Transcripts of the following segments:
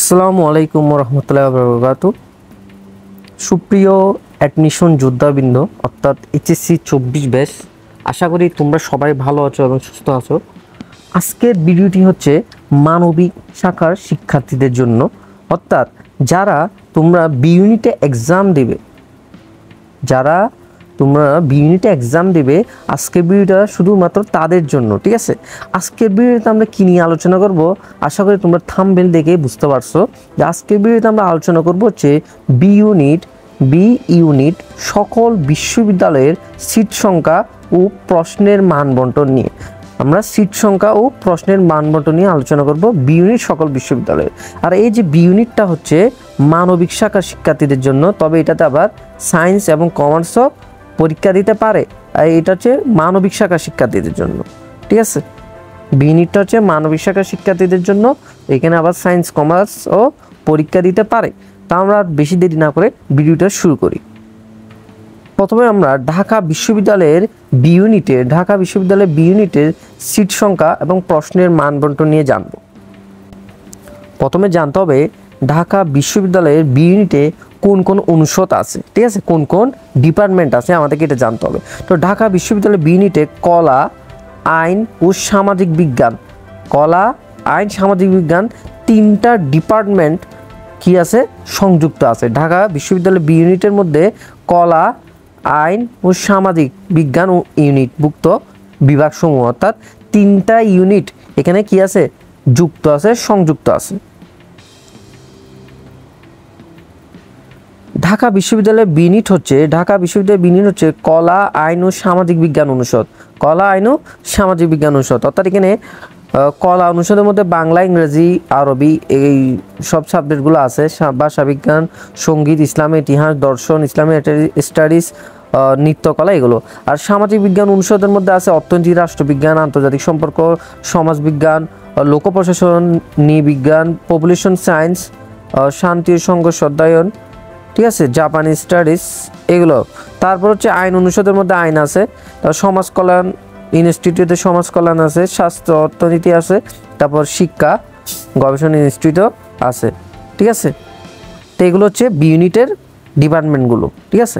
আসসালামু আলাইকুম রহমতুল্লাহ বরকাতু। সুপ্রিয় অ্যাডমিশন যোদ্ধাবৃন্দ অর্থাৎ এইচএসসি 24 ব্যাচ, আশা করি তোমরা সবাই ভালো আছো এবং সুস্থ আছো। আজকের ভিডিওটি হচ্ছে মানবিক শাখার শিক্ষার্থীদের জন্য, অর্থাৎ যারা তোমরা বি ইউনিটে এক্সাম দেবে, আজকের ভিডিওটা শুধুমাত্র তাদের জন্য, ঠিক আছে। আজকের ভিডিওতে আমরা কী নিয়ে আলোচনা করব, আশা করি তোমরা থাম্বনেল দেখে বুঝতে পারছো যে আজকের ভিডিওতে আমরা আলোচনা করব হচ্ছে বি ইউনিট সকল বিশ্ববিদ্যালয়ের সিট সংখ্যা ও প্রশ্নের মান বণ্টন নিয়ে। আমরা সিট সংখ্যা ও প্রশ্নের মান বণ্টন নিয়ে আলোচনা করব বি ইউনিট সকল বিশ্ববিদ্যালয়ের। আর এই যে বি ইউনিটটা হচ্ছে মানবিক শাখার শিক্ষার্থীদের জন্য, তবে এটাতে আবার সায়েন্স এবং কমার্সও পরীক্ষা দিতে পারে। আর এটা হচ্ছে মানবিক শাখার শিক্ষার্থীদের জন্য, ঠিক আছে। বি ইউনিটটা হচ্ছে মানবিক শাখার শিক্ষার্থীদের জন্য, এখানে আবার সায়েন্স কমার্সও পরীক্ষা দিতে পারে। তা আমরা বেশি দেরি না করে ভিডিওটা শুরু করি। প্রথমে আমরা ঢাকা বিশ্ববিদ্যালয়ের বি ইউনিটের সিট সংখ্যা এবং প্রশ্নের মান বণ্টন নিয়ে জানব। প্রথমে জানতে হবে ঢাকা বিশ্ববিদ্যালয়ের বি ইউনিটে কোন কোন অনুষদ আছে, ঠিক আছে, কোন কোন ডিপার্টমেন্ট আছে, আমাদেরকে এটা জানতে হবে। তো ঢাকা বিশ্ববিদ্যালয়ের বি ইউনিটে কলা, আইন ও সামাজিক বিজ্ঞান তিনটা ডিপার্টমেন্ট কি আছে, সংযুক্ত আছে। ঢাকা বিশ্ববিদ্যালয়ের বি ইউনিটের মধ্যে কলা, আইন ও সামাজিক বিজ্ঞান ও ইউনিটভুক্ত বিভাগসমূহ, অর্থাৎ তিনটা ইউনিট এখানে কি আছে, সংযুক্ত আছে। ঢাকা বিশ্ববিদ্যালয়ের বি ইউনিট হচ্ছে কলা, আইন ও সামাজিক বিজ্ঞান অনুষদ। অর্থাৎ এখানে কলা অনুষদের মধ্যে বাংলা, ইংরেজি, আরবি এই সব সাবজেক্টগুলো আছে, ভাষাবিজ্ঞান, সঙ্গীত, ইসলামী ইতিহাস, দর্শন, ইসলামী স্টাডিজ, নৃত্যকলা এগুলো। আর সামাজিক বিজ্ঞান অনুষদের মধ্যে আছে অর্থনীতি, রাষ্ট্রবিজ্ঞান, আন্তর্জাতিক সম্পর্ক, সমাজবিজ্ঞান, লোক প্রশাসন, নৃবিজ্ঞান, পপুলেশন সায়েন্স, শান্তি ও সংঘর্ষ অধ্যয়ন, ঠিক আছে, জাপানি স্টাডিজ এগুলো। তারপর হচ্ছে আইন অনুষদের মধ্যে আইন আছে, সমাজ কল্যাণ ইনস্টিটিউটে সমাজ কল্যাণ আছে, স্বাস্থ্য অর্থনীতি আছে, তারপর শিক্ষা গবেষণা ইনস্টিটিউটও আছে, ঠিক আছে। তো এগুলো হচ্ছে বি ইউনিটের ডিপার্টমেন্টগুলো, ঠিক আছে।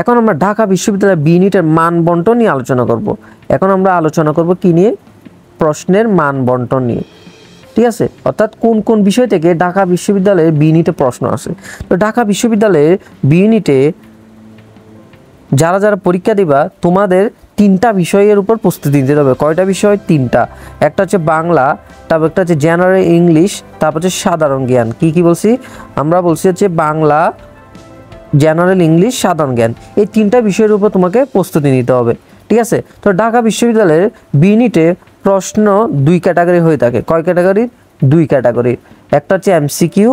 এখন আমরা ঢাকা বিশ্ববিদ্যালয়ের বি ইউনিটের মান বণ্টন নিয়ে আলোচনা করব। কি নিয়ে, প্রশ্নের মান বণ্টন নিয়ে, ঠিক আছে। অর্থাৎ কোন কোন বিষয় থেকে ঢাকা বিশ্ববিদ্যালয়ের বি ইউনিটে প্রশ্ন আসে। তো ঢাকা বিশ্ববিদ্যালয়ের বি ইউনিটে যারা পরীক্ষা দিবা, তোমাদের তিনটা বিষয়ের উপর প্রস্তুতি নিতে হবে। কয়টা বিষয়? তিনটা। একটা হচ্ছে বাংলা, তারপর একটা হচ্ছে জেনারেল ইংলিশ, তারপর হচ্ছে সাধারণ জ্ঞান। কি বলছি আমরা? বলছি হচ্ছে বাংলা, জেনারেল ইংলিশ, সাধারণ জ্ঞান, এই তিনটা বিষয়ের উপর তোমাকে প্রস্তুতি নিতে হবে, ঠিক আছে। তো ঢাকা বিশ্ববিদ্যালয়ের বি ইউনিটে প্রশ্ন দুই ক্যাটাগরি হয়ে থাকে। কয় ক্যাটাগরি? দুই ক্যাটাগরি। একটা হচ্ছে এমসিকিউ,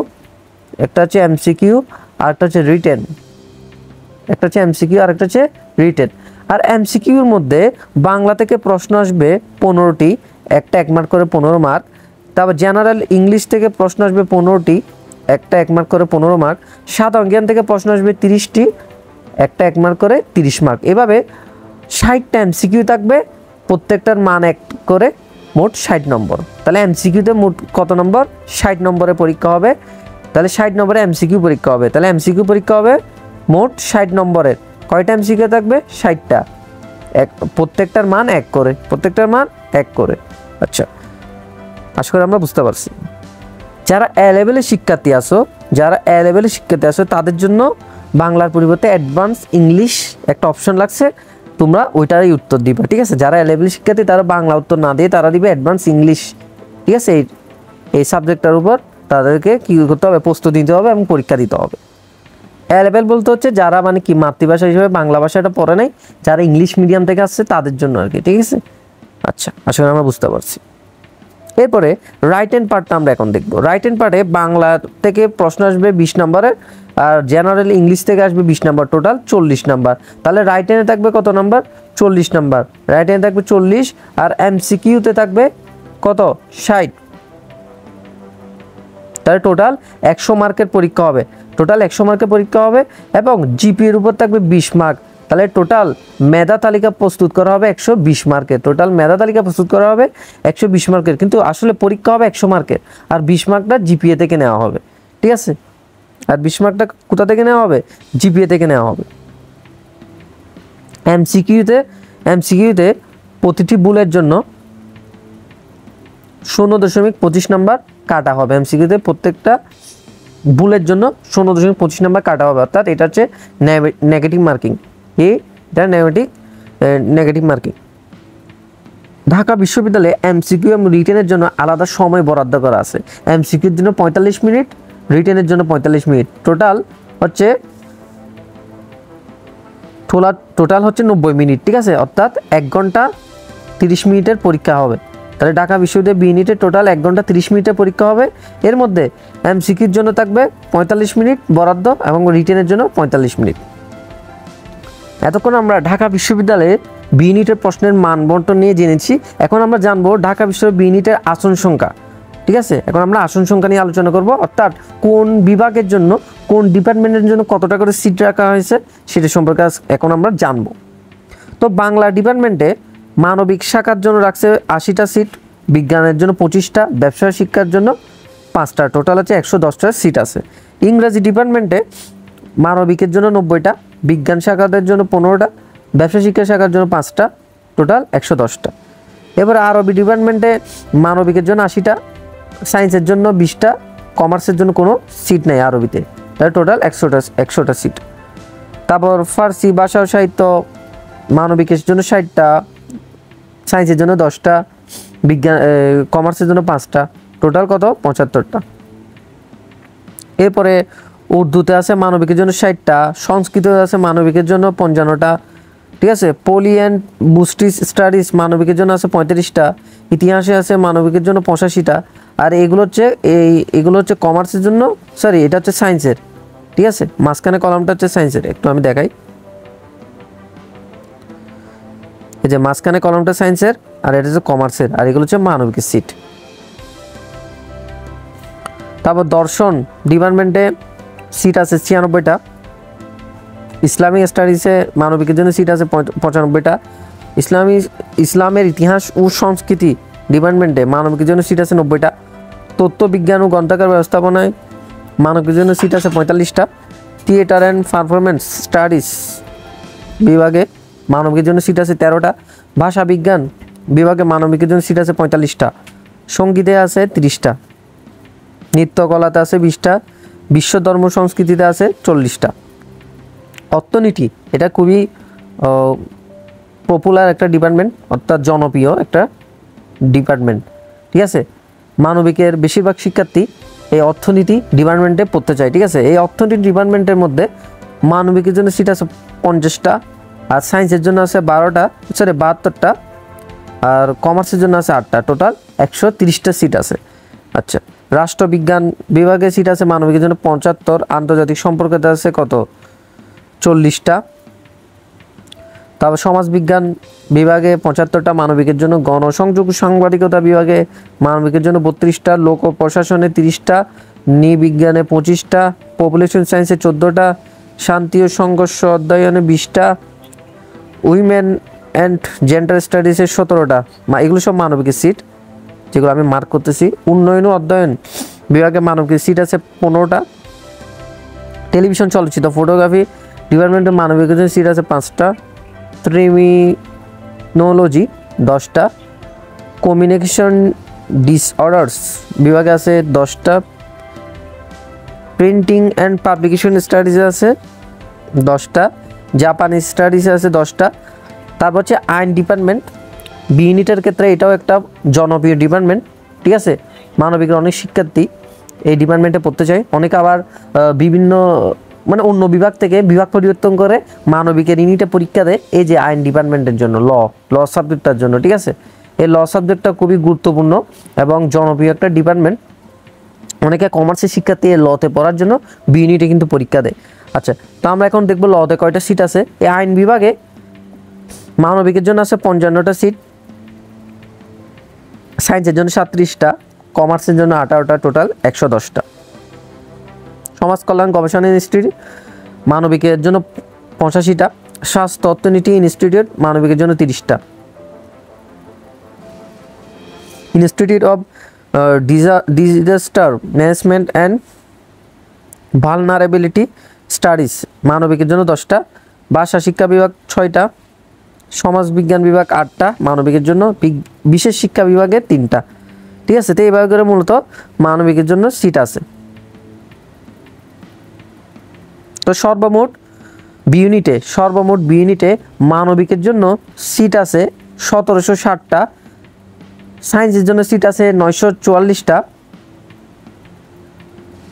আর একটা হচ্ছে রিটেন। আর এমসিকিউর মধ্যে বাংলা থেকে প্রশ্ন আসবে 15টি, একটা 1 মার্ক করে 15 মার্ক। তারপর জেনারেল ইংলিশ থেকে প্রশ্ন আসবে 15টি, একটা 1 মার্ক করে 15 মার্ক। সাধারণ জ্ঞান থেকে প্রশ্ন আসবে 30টি, একটা 1 মার্ক করে 30 মার্ক। এভাবে 60টা এমসিকিউ থাকবে, প্রত্যেকটার মান 1 করে, মোট 60 নম্বর। তাহলে এমসিকিউতে মোট কত নম্বর? 60 নম্বরে পরীক্ষা হবে। তাহলে 60 নম্বরে এমসিকিউ পরীক্ষা হবে। তাহলে এমসিকিউ পরীক্ষা হবে মোট 60 নম্বরের। কয়টা এমসিকিউ থাকবে? 60টা। প্রত্যেকটার মান 1 করে। আচ্ছা, আশা করি আমরা বুঝতে পারছি। যারা এ লেভেলের শিক্ষার্থী আছো তাদের জন্য বাংলার পরিবর্তে অ্যাডভান্স ইংলিশ একটা অপশন লাগছে, তোমরা ওইটারই উত্তর দিবা, ঠিক আছে। যারা এ লেভেলের শিক্ষার্থী তারা বাংলা উত্তর না দিয়ে তারা দিবে অ্যাডভান্স ইংলিশ, ঠিক আছে। এই সাবজেক্টটার উপর তাদেরকে কী করতে হবে? প্রস্তুতি নিতে হবে এবং পরীক্ষা দিতে হবে। এ লেভেল বলতে হচ্ছে যারা কি মাতৃভাষা হিসেবে বাংলা ভাষাটা পড়ে নাই, যারা ইংলিশ মিডিয়াম থেকে আসছে তাদের জন্য আর কি, ঠিক আছে। আচ্ছা, আসলে আমরা বুঝতে পারছি। এরপরে রাইট হ্যান্ড পার্টটা আমরা এখন দেখব। রাইট হ্যান্ড পার্টে বাংলা থেকে প্রশ্ন আসবে 20 নম্বরের, আর জেনারেল ইংলিশ থেকে আসবে 20 নম্বর, টোটাল 40 নম্বর। তাহলে রাইট হ্যান্ডে থাকবে কত নম্বর? 40 নম্বর। রাইট হ্যান্ডে থাকবে 40, আর এমসিকিউতে থাকবে কত? 60। তাহলে টোটাল 100 মার্কের পরীক্ষা হবে, এবং জিপিএর উপর থাকবে 20 মার্ক। তাহলে টোটাল মেধা তালিকা প্রস্তুত করা হবে 120 মার্কের। টোটাল মেধা তালিকা প্রস্তুত করা হবে 120 মার্কের, কিন্তু আসলে পরীক্ষা হবে 100 মার্কের, আর 20 মার্কটা জিপিএ থেকে নেওয়া হবে, ঠিক আছে? আর 20 মার্কটা কোথা থেকে নেওয়া হবে? জিপিএ থেকে নেওয়া হবে। এমসিকিউতে প্রতিটি ভুলের জন্য 0.25 নাম্বার কাটা হবে। এমসিকিউতে প্রত্যেকটা ভুলের জন্য 0.25 নাম্বার কাটা হবে, অর্থাৎ এটা হচ্ছে নেগেটিভ মার্কিং। এটা নেগেটিভ মার্কিং। ঢাকা বিশ্ববিদ্যালয়ে এমসিকিউ এবং রিটেনের জন্য আলাদা সময় বরাদ্দ করা আছে। এমসিকিউর জন্য 45 মিনিট, রিটেনের জন্য 45 মিনিট, টোটাল হচ্ছে 90 মিনিট, ঠিক আছে? অর্থাৎ 1 ঘন্টা 30 মিনিটের পরীক্ষা হবে। তাহলে ঢাকা বিশ্ববিদ্যালয়ে বি ইউনিটে টোটাল 1 ঘন্টা 30 মিনিটের পরীক্ষা হবে। এর মধ্যে এমসিকিউর জন্য থাকবে 45 মিনিট বরাদ্দ এবং রিটেনের জন্য 45 মিনিট। এতক্ষণ আমরা ঢাকা বিশ্ববিদ্যালয়ে বি ইউনিটের প্রশ্নের মান বন্টন নিয়ে জেনেছি। এখন আমরা জানবো ঢাকা বিশ্ববিদ্যালয় বি ইউনিটের আসন সংখ্যা, ঠিক আছে? এখন আমরা আসন সংখ্যা নিয়ে আলোচনা করব, অর্থাৎ কোন বিভাগের জন্য, কোন ডিপার্টমেন্টের জন্য কতটা করে সিট রাখা হয়েছে সেটা সম্পর্কে এখন আমরা জানবো। তো বাংলা ডিপার্টমেন্টে মানবিক শাখার জন্য রাখছে 80টা সিট, বিজ্ঞানের জন্য 25টা, ব্যবসায় শিক্ষার জন্য 5টা, টোটাল হচ্ছে 110টা সিট আছে। ইংরেজি ডিপার্টমেন্টে মানবিকের জন্য 90টা, বিজ্ঞান শাখাদের জন্য 15টা, ব্যবসা শিক্ষা শাখার জন্য 5টা, টোটাল 110টা। এবার আরবি ডিপার্টমেন্টে মানবিকের জন্য 80টা, সায়েন্সের জন্য 20টা, কমার্সের জন্য কোনো সিট নেই আরবিতে, তাহলে টোটাল 100টা সিট। তারপর ফার্সি ভাষা ও সাহিত্য মানবিকের জন্য 60টা, সায়েন্সের জন্য 10টা, কমার্সের জন্য 5টা, টোটাল কত? 75টা। এরপরে উর্দুতে আছে মানবিকের জন্য 60টা, সংস্কৃতে আছে মানবিকের জন্য 55টা, ঠিক আছে? পলি অ্যান্ড বুস্টিস স্টাডিজ মানবিকের জন্য আছে 35টা, ইতিহাসে আছে মানবিকের জন্য 85টা, আর এগুলো হচ্ছে কমার্সের জন্য, সরি এটা হচ্ছে সায়েন্সের, ঠিক আছে? মাঝখানে কলামটা হচ্ছে সায়েন্সের, একটু আমি দেখাই। এই যে মাঝখানে কলামটা সায়েন্সের, আর এটা হচ্ছে কমার্সের, আর এগুলো হচ্ছে মানবিকের সিট। তারপর দর্শন ডিপার্টমেন্টে সিট আছে 96টা, ইসলামিক স্টাডিজে মানবিকের জন্য সিট আছে 95টা, ইসলামের ইতিহাস ও সংস্কৃতি ডিপার্টমেন্টে মানবিকের জন্য সিট আছে 90টা, তথ্য বিজ্ঞান ও গ্রন্থাগার ব্যবস্থাপনায় মানবিকের জন্য সিট আছে 45টা, থিয়েটার অ্যান্ড পারফরমেন্স স্টাডিজ বিভাগে মানবিকের জন্য সিট আছে 13টা, ভাষা বিজ্ঞান বিভাগে মানবিকের জন্য সিট আছে 45টা, সঙ্গীতে আছে 30টা, নৃত্যকলাতে আছে 20টা, বিশ্ব ধর্ম সংস্কৃতিতে আছে 40টা। অর্থনীতি এটা খুবই পপুলার একটা ডিপার্টমেন্ট, অর্থাৎ জনপ্রিয় একটা ডিপার্টমেন্ট, ঠিক আছে? মানবিকের বেশিরভাগ শিক্ষার্থী এই অর্থনীতি ডিপার্টমেন্টে পড়তে চায়, ঠিক আছে? এই অর্থনীতি ডিপার্টমেন্টের মধ্যে মানবিকের জন্য সিট আছে 50টা, আর সায়েন্সের জন্য আছে 72টা, আর কমার্সের জন্য আছে 8টা, টোটাল 130টা সিট আছে। আচ্ছা, রাষ্ট্রবিজ্ঞান বিভাগে সিট আছে মানবিকের জন্য 75, আন্তর্জাতিক সম্পর্কতে আছে কত? 40টা। তারপর সমাজবিজ্ঞান বিভাগে 75টা মানবিকের জন্য, গণসংযোগ সাংবাদিকতা বিভাগে মানবিকের জন্য 32টা, লোক প্রশাসনে 30টা, নৃবিজ্ঞানে 25টা, পপুলেশন সায়েন্সে 14টা, শান্তি ও সংঘর্ষ অধ্যয়নে 20টা, উইমেন অ্যান্ড জেন্ডার স্টাডিজে 17টা। এগুলো সব মানবিকের সিট যেগুলো আমি মার্ক করতেছি। উন্নয়ন ও অধ্যয়ন বিভাগে মানবিকের সিট আছে 15টা, টেলিভিশন চলচ্চিত্র ফটোগ্রাফি ডিপার্টমেন্টে মানবিকের জন্য সিট আছে 5টা, ক্রিমিনোলজি 10টা, কমিউনিকেশন ডিসঅর্ডার্স বিভাগে আছে 10টা, প্রিন্টিং অ্যান্ড পাবলিকেশন স্টাডিজে আছে 10টা, জাপানি স্টাডিজে আছে 10টা। তারপর হচ্ছে আইন ডিপার্টমেন্ট বি ইউনিটের ক্ষেত্রে এটাও একটা জনপ্রিয় ডিপার্টমেন্ট, ঠিক আছে? মানবিকের অনেক শিক্ষার্থী এই ডিপার্টমেন্টে পড়তে চায়, অনেকে আবার বিভিন্ন অন্য বিভাগ থেকে বিভাগ পরিবর্তন করে মানবিকের ইউনিটে পরীক্ষা দেয় এই যে আইন ডিপার্টমেন্টের জন্য, ল সাবজেক্টটার জন্য, ঠিক আছে? এই ল সাবজেক্টটা খুবই গুরুত্বপূর্ণ এবং জনপ্রিয় একটা ডিপার্টমেন্ট। অনেকে কমার্সের শিক্ষার্থী এই লতে পড়ার জন্য বি ইউনিটে কিন্তু পরীক্ষা দেয়। আচ্ছা, তো আমরা এখন দেখবো লতে কয়টা সিট আছে। এই আইন বিভাগে মানবিকের জন্য আছে 55টা সিট, সায়েন্সের জন্য 37টা, কমার্সের জন্য 18টা, টোটাল 110টা। সমাজ কল্যাণ গবেষণা ইনস্টিটিউট মানবিকের জন্য 85টা, স্বাস্থ্য অর্থনীতি ইনস্টিটিউট মানবিকের জন্য 30টা, institute of disaster management and vulnerability studies মানবিকের জন্য 10টা, ভাষা শিক্ষা বিভাগ 6টা, সমাজ বিজ্ঞান বিভাগ 8টা, মানবিকের জন্য বিশেষ শিক্ষা বিভাগে 3টা। ঠিক আছে, তো এইভাবে করে মূলত মানবিকের জন্য সিট আছে। তো সর্বমোট বি ইউনিটে মানবিকের জন্য সিট আছে 1760টা, সায়েন্সের জন্য সিট আছে 944টা,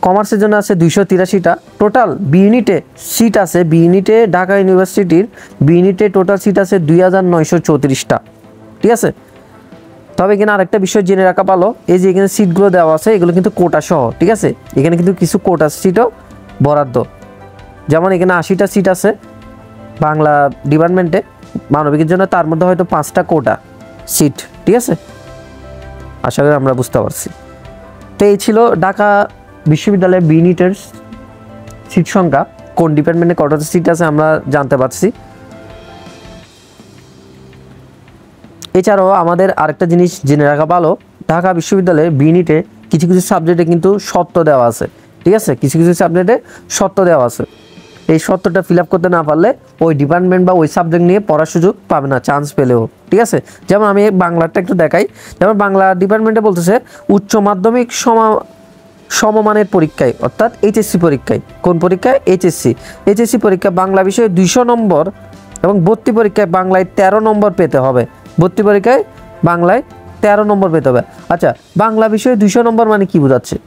কমার্সের জন্য আছে 283টা। টোটাল বি ইউনিটে সিট আছে, বি ইউনিটে ঢাকা ইউনিভার্সিটির বি ইউনিটে টোটাল সিট আছে 2934টা। ঠিক আছে, তবে এখানে আরেকটা বিষয় জেনে রাখা ভালো, এই যে এখানে সিটগুলো দেওয়া আছে এগুলো কিন্তু কোটা সহ। ঠিক আছে, এখানে কিন্তু কিছু কোটা সিটও বরাদ্দ, যেমন এখানে 80টা সিট আছে বাংলা ডিপার্টমেন্টে মানবিকের জন্য, তার মধ্যে হয়তো 5টা কোটা সিট। ঠিক আছে, আশা করি আমরা বুঝতে পারছি। তো এই ছিল ঢাকা বিশ্ববিদ্যালয়ের বি ইউনিটের সিট সংখ্যা, কোন ডিপার্টমেন্টে কতটা সিট আছে আমরা জানতে পারছি। এছাড়াও আমাদের আরেকটা জিনিস জেনে রাখা ভালো, ঢাকা বিশ্ববিদ্যালয়ের বি ইউনিটে কিছু কিছু সাবজেক্টে কিন্তু শর্ত দেওয়া আছে। ঠিক আছে, কিছু কিছু সাবজেক্টে শর্ত দেওয়া আছে, এই শর্তটা ফিল আপ করতে না পারলে ওই ডিপার্টমেন্ট বা ওই সাবজেক্ট নিয়ে পড়ার সুযোগ পাবে না, চান্স পেলেও। ঠিক আছে, যেমন আমি বাংলাটা একটু দেখাই, যেমন বাংলা ডিপার্টমেন্টে বলতেছে উচ্চ মাধ্যমিক সমমানের পরীক্ষায়, অর্থাৎ এইচএসসি পরীক্ষায়, কোন পরীক্ষায়? এইচএসসি পরীক্ষা বাংলা বিষয়ে 200 নম্বর এবং ভর্তি পরীক্ষায় বাংলায় 13 নম্বর পেতে হবে। ভর্তি পরীক্ষায় বাংলায় 13 নম্বর পেতে হবে। আচ্ছা, বাংলা বিষয়ে 200 নম্বর মানে কি বোঝাচ্ছে?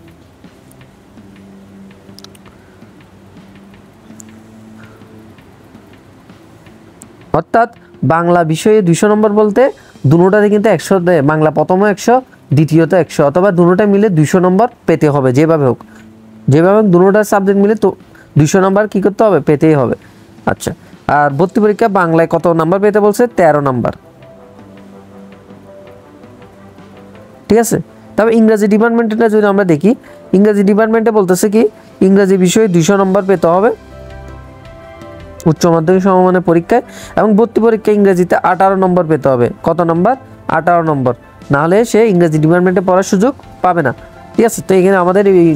অর্থাৎ বাংলা বিষয়ে 200 নম্বর বলতে দুটোটাতে কিন্তু 100 দেয়, বাংলা প্রথমে 100, দ্বিতীয়ত 100, অথবা দুটোটা মিলে 200 নম্বর পেতে হবে। যেভাবে হোক দুটোটা সাবজেক্ট মিলে তো 200 নম্বর কী করতে হবে? পেতেই হবে। আচ্ছা, আর ভর্তি পরীক্ষা বাংলায় কত নাম্বার পেতে বলছে? 13 নম্বর। ঠিক আছে, তবে ইংরাজি ডিপার্টমেন্টটা যদি আমরা দেখি, ইংরাজি ডিপার্টমেন্টে বলতেছে কি ইংরাজি বিষয়ে 200 নম্বর পেতে হবে উচ্চ মাধ্যমিক সমমানের পরীক্ষায়, এবং ভর্তি পরীক্ষায় ইংরেজিতে 18 নম্বর পেতে হবে। কত নম্বর? 18 নম্বর, নাহলে সে ইংরেজি ডিপার্টমেন্টে পড়ার সুযোগ পাবে না। ঠিক আছে, তো এখানে আমাদের এই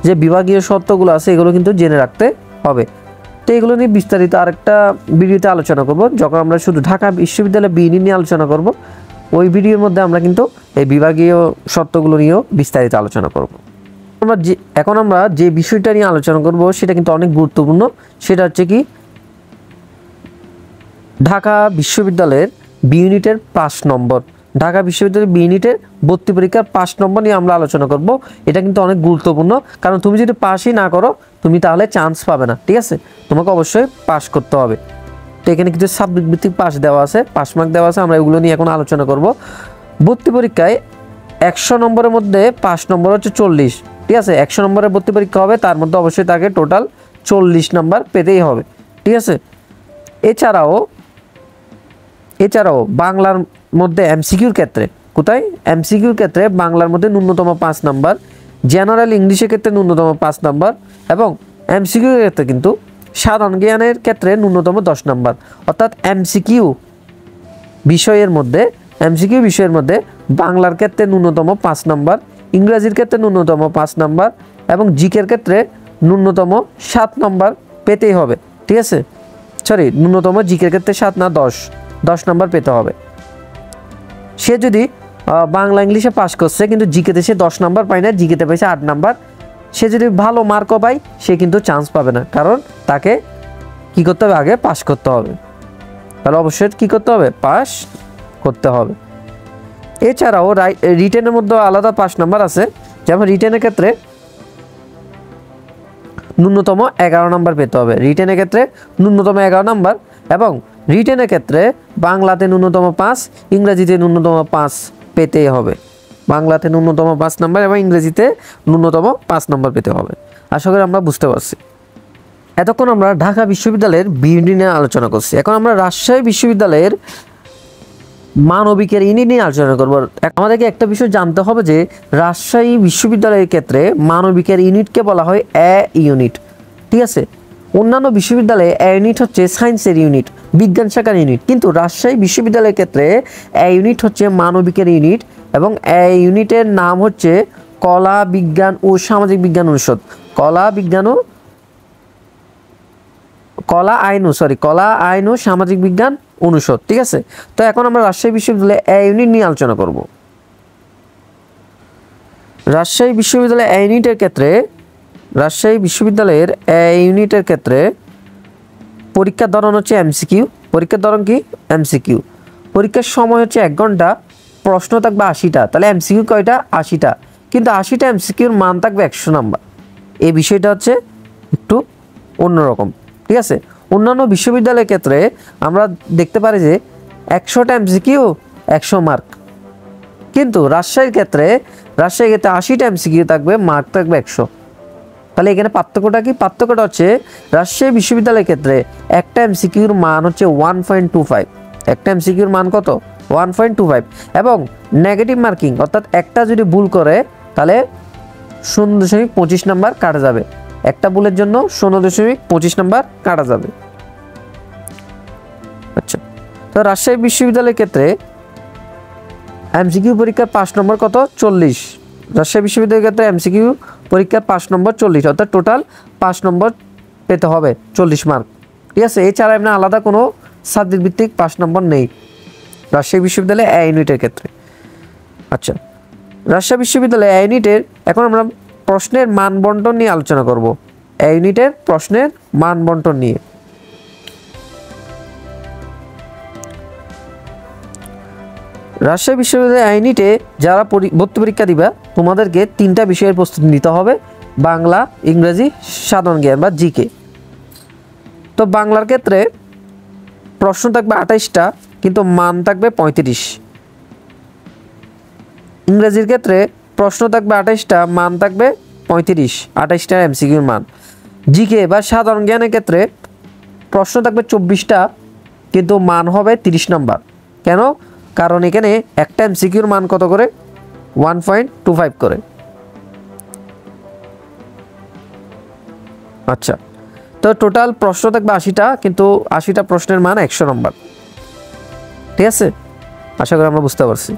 যে বিভাগীয় শর্তগুলো আছে এগুলো কিন্তু জেনে রাখতে হবে। তো এগুলো নিয়ে বিস্তারিত আরেকটা ভিডিওতে আলোচনা করব, যখন আমরা শুধু ঢাকা বিশ্ববিদ্যালয় বিএনই নিয়ে আলোচনা করব, ওই ভিডিওর মধ্যে আমরা কিন্তু এই বিভাগীয় শর্তগুলো নিয়েও বিস্তারিত আলোচনা করব। এখন আমরা যে বিষয়টা নিয়ে আলোচনা করব সেটা কিন্তু অনেক গুরুত্বপূর্ণ, সেটা হচ্ছে কি ঢাকা বিশ্ববিদ্যালয়ের বি ইউনিটের 5 নম্বর। ঢাকা বিশ্ববিদ্যালয়ের বি ইউনিটের ভর্তি পরীক্ষার 5 নম্বর নিয়ে আমরা আলোচনা করব। এটা কিন্তু অনেক গুরুত্বপূর্ণ, কারণ তুমি যদি পাসই না করো তুমি তাহলে চান্স পাবে না। ঠিক আছে, তোমাকে অবশ্যই পাস করতে হবে। তো এখানে কিছু সাবজেক্ট ভিত্তিক পাস দেওয়া আছে, পাস মার্ক দেওয়া আছে, আমরা এগুলো নিয়ে এখন আলোচনা করব। ভর্তি পরীক্ষায় 100 নম্বরের মধ্যে 5 নম্বর হচ্ছে 40। ঠিক আছে, 100 নম্বরের ভর্তি পরীক্ষা হবে, তার মধ্যে অবশ্যই তাকে টোটাল 40 নম্বর পেতেই হবে। ঠিক আছে, এছাড়াও বাংলার মধ্যে এমসিকিউর ক্ষেত্রে, কোথায়? এমসিকিউর ক্ষেত্রে বাংলার মধ্যে ন্যূনতম 5 নম্বর, জেনারেল ইংলিশের ক্ষেত্রে ন্যূনতম 5 নম্বর, এবং এমসিকিউর ক্ষেত্রে কিন্তু সাধারণ জ্ঞানের ক্ষেত্রে ন্যূনতম 10 নম্বর। অর্থাৎ এমসিকিউ বিষয়ের মধ্যে বাংলার ক্ষেত্রে ন্যূনতম 5 নম্বর, ইংরেজির ক্ষেত্রে ন্যূনতম 5 নম্বর, এবং জিকের ক্ষেত্রে ন্যূনতম 7 নম্বর পেতেই হবে। ঠিক আছে, ন্যূনতম জিকের ক্ষেত্রে 7 না 10 নম্বর পেতে হবে। সে যদি বাংলা ইংলিশে পাস করছে কিন্তু জিকেতে সে 10 নম্বর পায় না, জিকেতে পাইছে 8 নম্বর, সে যদি ভালো মার্কও পায় সে কিন্তু চান্স পাবে না, কারণ তাকে কি করতে হবে? আগে পাস করতে হবে। তাহলে অবশ্যই কি করতে হবে? পাস করতে হবে। এছাড়াও রিটেনের মধ্যে আলাদা 5 নম্বর আছে, যেমন রিটেনের ক্ষেত্রে ন্যূনতম 11 নম্বর পেতে হবে। রিটেনের ক্ষেত্রে ন্যূনতম 11 নম্বর, এবং রিটেনের ক্ষেত্রে বাংলাতে ন্যূনতম 5, ইংরেজিতে ন্যূনতম 5 পেতেই হবে। বাংলাতে ন্যূনতম 5 নম্বর এবং ইংরেজিতে ন্যূনতম 5 নম্বর পেতে হবে। আশা করি আমরা বুঝতে পারছি। এতক্ষণ আমরা ঢাকা বিশ্ববিদ্যালয়ের বিইউডি নিয়ে আলোচনা করছি, এখন আমরা রাজশাহী বিশ্ববিদ্যালয়ের মানবিকের ইউনিট নিয়ে আলোচনা করব। আমাদেরকে একটা বিষয় জানতে হবে যে রাজশাহী বিশ্ববিদ্যালয়ের ক্ষেত্রে মানবিকের ইউনিটকে বলা হয় এ ইউনিট। ঠিক আছে, অন্যান্য বিশ্ববিদ্যালয়ে এ ইউনিট হচ্ছে সায়েন্সের ইউনিট, বিজ্ঞান শাখার ইউনিট, কিন্তু রাজশাহী বিশ্ববিদ্যালয়ের ক্ষেত্রে এ ইউনিট হচ্ছে মানবিকের ইউনিট এবং এ ইউনিটের নাম হচ্ছে কলা বিজ্ঞান ও সামাজিক বিজ্ঞান অনুষদ। কলা আইন ও সামাজিক বিজ্ঞান অনুষদ। ঠিক আছে, তো এখন আমরা রাজশাহী বিশ্ববিদ্যালয়ে এ ইউনিট নিয়ে আলোচনা করব। রাজশাহী বিশ্ববিদ্যালয়ের এ ইউনিটের ক্ষেত্রে পরীক্ষার ধরন হচ্ছে এমসিকিউ। পরীক্ষার ধরন কি? এমসিকিউ। পরীক্ষার সময় হচ্ছে 1 ঘন্টা, প্রশ্ন থাকবে 80টা, তাহলে এমসিকিউ কয়টা? 80টা, কিন্তু 80টা এমসিকিউর মান থাকবে 100 নাম্বার। এই বিষয়টা হচ্ছে একটু অন্যরকম। ঠিক আছে, অন্যান্য বিশ্ববিদ্যালয়ের ক্ষেত্রে আমরা দেখতে পারি যে 100টা এমসিকিউ 100 মার্ক, কিন্তু রাজশাহীর ক্ষেত্রে 80টা এমসিকিউ থাকবে, মার্ক থাকবে 100। তাহলে এখানে পার্থক্যটা কি? পার্থক্যটা হচ্ছে রাজশাহী বিশ্ববিদ্যালয়ের ক্ষেত্রে একটা এমসিকিউর মান হচ্ছে 1.25। একটা এমসিকিউর মান কত? 1.25, এবং নেগেটিভ মার্কিং অর্থাৎ একটা যদি ভুল করে তাহলে 0.25 নাম্বার কাটা যাবে। একটা ভুলের জন্য 0.25 নাম্বার কাটা যাবে। আচ্ছা, তো রাজশাহী বিশ্ববিদ্যালয়ের ক্ষেত্রে এমসিকিউ পরীক্ষার 5 নম্বর কত? 40। রাজশাহী বিশ্ববিদ্যালয়ের ক্ষেত্রে এমসিকিউ পরীক্ষার 5 নম্বর 40, অর্থাৎ টোটাল 5 নম্বর পেতে হবে, 40 মার্ক। ঠিক আছে, এছাড়া এমনি আলাদা কোনো সাবজেক্ট ভিত্তিক 5 নম্বর নেই রাজশাহী বিশ্ববিদ্যালয়ে এ ইউনিটের ক্ষেত্রে। আচ্ছা, রাজশাহী বিশ্ববিদ্যালয়ে এ ইউনিটের এখন আমরা প্রশ্নের মান বন্টন নিয়ে আলোচনা করব। এ ইউনিটের প্রশ্নের মান বন্টন নিয়ে। রাজশাহী বিশ্ববিদ্যালয়ের এ ইউনিটে যারা ভর্তি পরীক্ষা দিবা তোমাদেরকে 3টা বিষয়ের প্রস্তুতি নিতে হবে: বাংলা, ইংরেজি, সাধারণ জ্ঞান বা জিকে। তো বাংলার ক্ষেত্রে প্রশ্ন থাকবে 28টা, কিন্তু মান থাকবে 35। ইংরেজির ক্ষেত্রে প্রশ্ন থাকবে 28টা, মান থাকবে 35, 28টা এমসিকিউর মান। জিকে বা সাধারণ জ্ঞানের ক্ষেত্রে প্রশ্ন থাকবে 24টা, কিন্তু মান হবে 30 নম্বর। কেন? কারণ এখানে একটা এমসিকিউর মান কত করে? 1.25 করে। আচ্ছা, তো টোটাল প্রশ্ন থাকবে 80টা, কিন্তু 80টা প্রশ্নের মান 100 নম্বর। ঠিক আছে, আশা করি আমরা বুঝতে পারছি।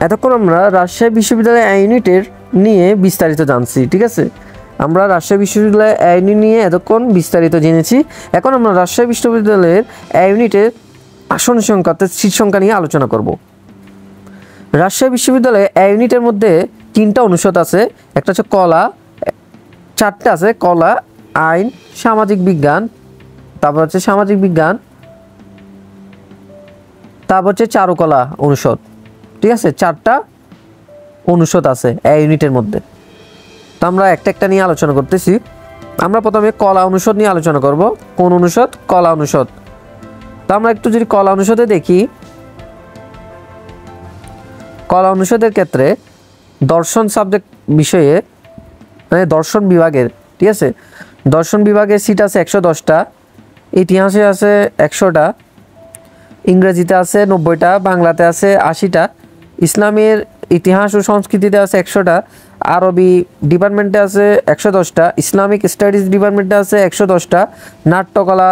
এতক্ষণ আমরা রাজশাহী বিশ্ববিদ্যালয়ের এ ইউনিটের নিয়ে বিস্তারিত জানছি। ঠিক আছে, আমরা রাজশাহী বিশ্ববিদ্যালয়ের এ ইউনিট নিয়ে এতক্ষণ বিস্তারিত জেনেছি। এখন আমরা রাজশাহী বিশ্ববিদ্যালয়ের এ ইউনিটের আসন সংখ্যা অর্থাৎ সিট সংখ্যা নিয়ে আলোচনা করব। রাজশাহী বিশ্ববিদ্যালয়ে এ ইউনিটের মধ্যে 3টা অনুষদ আছে। একটা হচ্ছে কলা, 4টে আছে: কলা, আইন, সামাজিক বিজ্ঞান, তারপর হচ্ছে সামাজিক বিজ্ঞান, তারপর হচ্ছে চারুকলা অনুষদ। ঠিক আছে, 4টা অনুষদ আছে এই ইউনিটের মধ্যে। তো আমরা একটা একটা নিয়ে আলোচনা করতেছি। আমরা প্রথমে কলা অনুষদ নিয়ে আলোচনা করব। কোন অনুষদ? কলা অনুষদ। তো আমরা একটু যদি কলা অনুষদে দেখি, কলা অনুষদের ক্ষেত্রে দর্শন সাবজেক্ট বিষয়ে মানে দর্শন বিভাগের, ঠিক আছে, দর্শন বিভাগের সিট আছে 110টা, ইতিহাসে আছে 100টা, ইংরেজিতে আছে 90টা, বাংলাতে আছে 80টা, ইসলামের ইতিহাস ও সংস্কৃতিতে আছে 100টা, আরবি ডিপার্টমেন্টে আছে 110টা, ইসলামিক স্টাডিজ ডিপার্টমেন্টে আছে 110টা, নাট্যকলা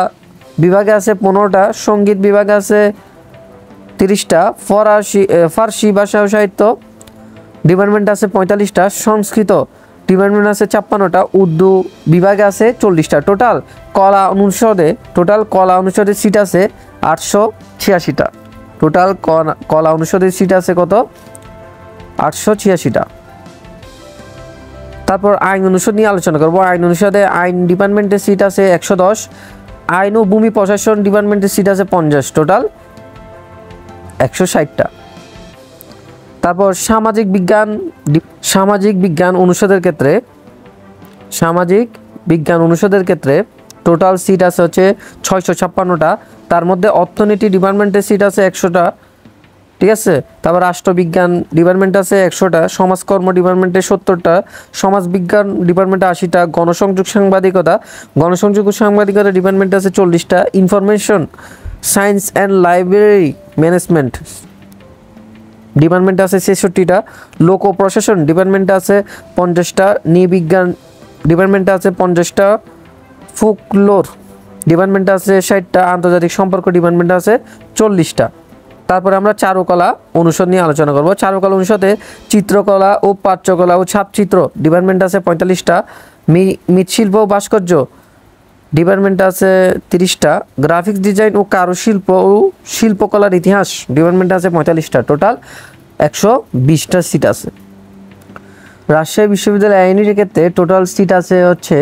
বিভাগে আছে 15টা, সঙ্গীত বিভাগে আছে 30টা, ফার্সি ভাষা ও সাহিত্য ডিপার্টমেন্ট আছে 45টা, সংস্কৃত ডিপার্টমেন্ট আছে 56টা, উর্দু বিভাগে আছে 40টা। টোটাল কলা অনুষদের সিট আছে 886টা। টোটাল কলা অনুষদের সিট আছে কত? 886টা। তারপর আইন অনুষদ নিয়ে আলোচনা করব। আইন অনুষদে আইন ডিপার্টমেন্টের সিট আছে 110, আইন ও ভূমি প্রশাসন ডিপার্টমেন্টের সিট আছে 50, টোটাল 160টা। তারপর সামাজিক বিজ্ঞান অনুষদের ক্ষেত্রে টোটাল সিট আছে হচ্ছে 656টা। তার মধ্যে অর্থনীতি ডিপার্টমেন্টের সিট আছে 100টা, ঠিক আছে। তারপর রাষ্ট্রবিজ্ঞান ডিপার্টমেন্ট আছে 100টা, সমাজকর্ম ডিপার্টমেন্টে 70টা, সমাজবিজ্ঞান ডিপার্টমেন্টে 80টা, গণসংযোগ সাংবাদিকতা ডিপার্টমেন্টে আছে 40টা, information science and library management department আছে 66টা, লোক ও প্রশাসন ডিপার্টমেন্ট আছে 50টা, নৃবিজ্ঞান ডিপার্টমেন্ট আছে 50টা, ফোকলোর ডিপার্টমেন্ট আছে 60টা, আন্তর্জাতিক সম্পর্ক ডিপার্টমেন্ট আছে 40টা। তারপরে আমরা চারুকলা অনুষদ নিয়ে আলোচনা করব। চারুকলা অনুষদে চিত্রকলা ও পাঠ্যকলা ও ছাপচিত্র ডিপার্টমেন্ট আছে 45টা, মৃৎশিল্প ও ভাস্কর্য ডিপার্টমেন্ট আছে 30টা, গ্রাফিক্স ডিজাইন ও কারুশিল্প ও শিল্পকলার ইতিহাস ডিপার্টমেন্ট আছে 45টা। টোটাল 120টা সিট আছে। রাজশাহী বিশ্ববিদ্যালয় আইনের ক্ষেত্রে টোটাল সিট আছে হচ্ছে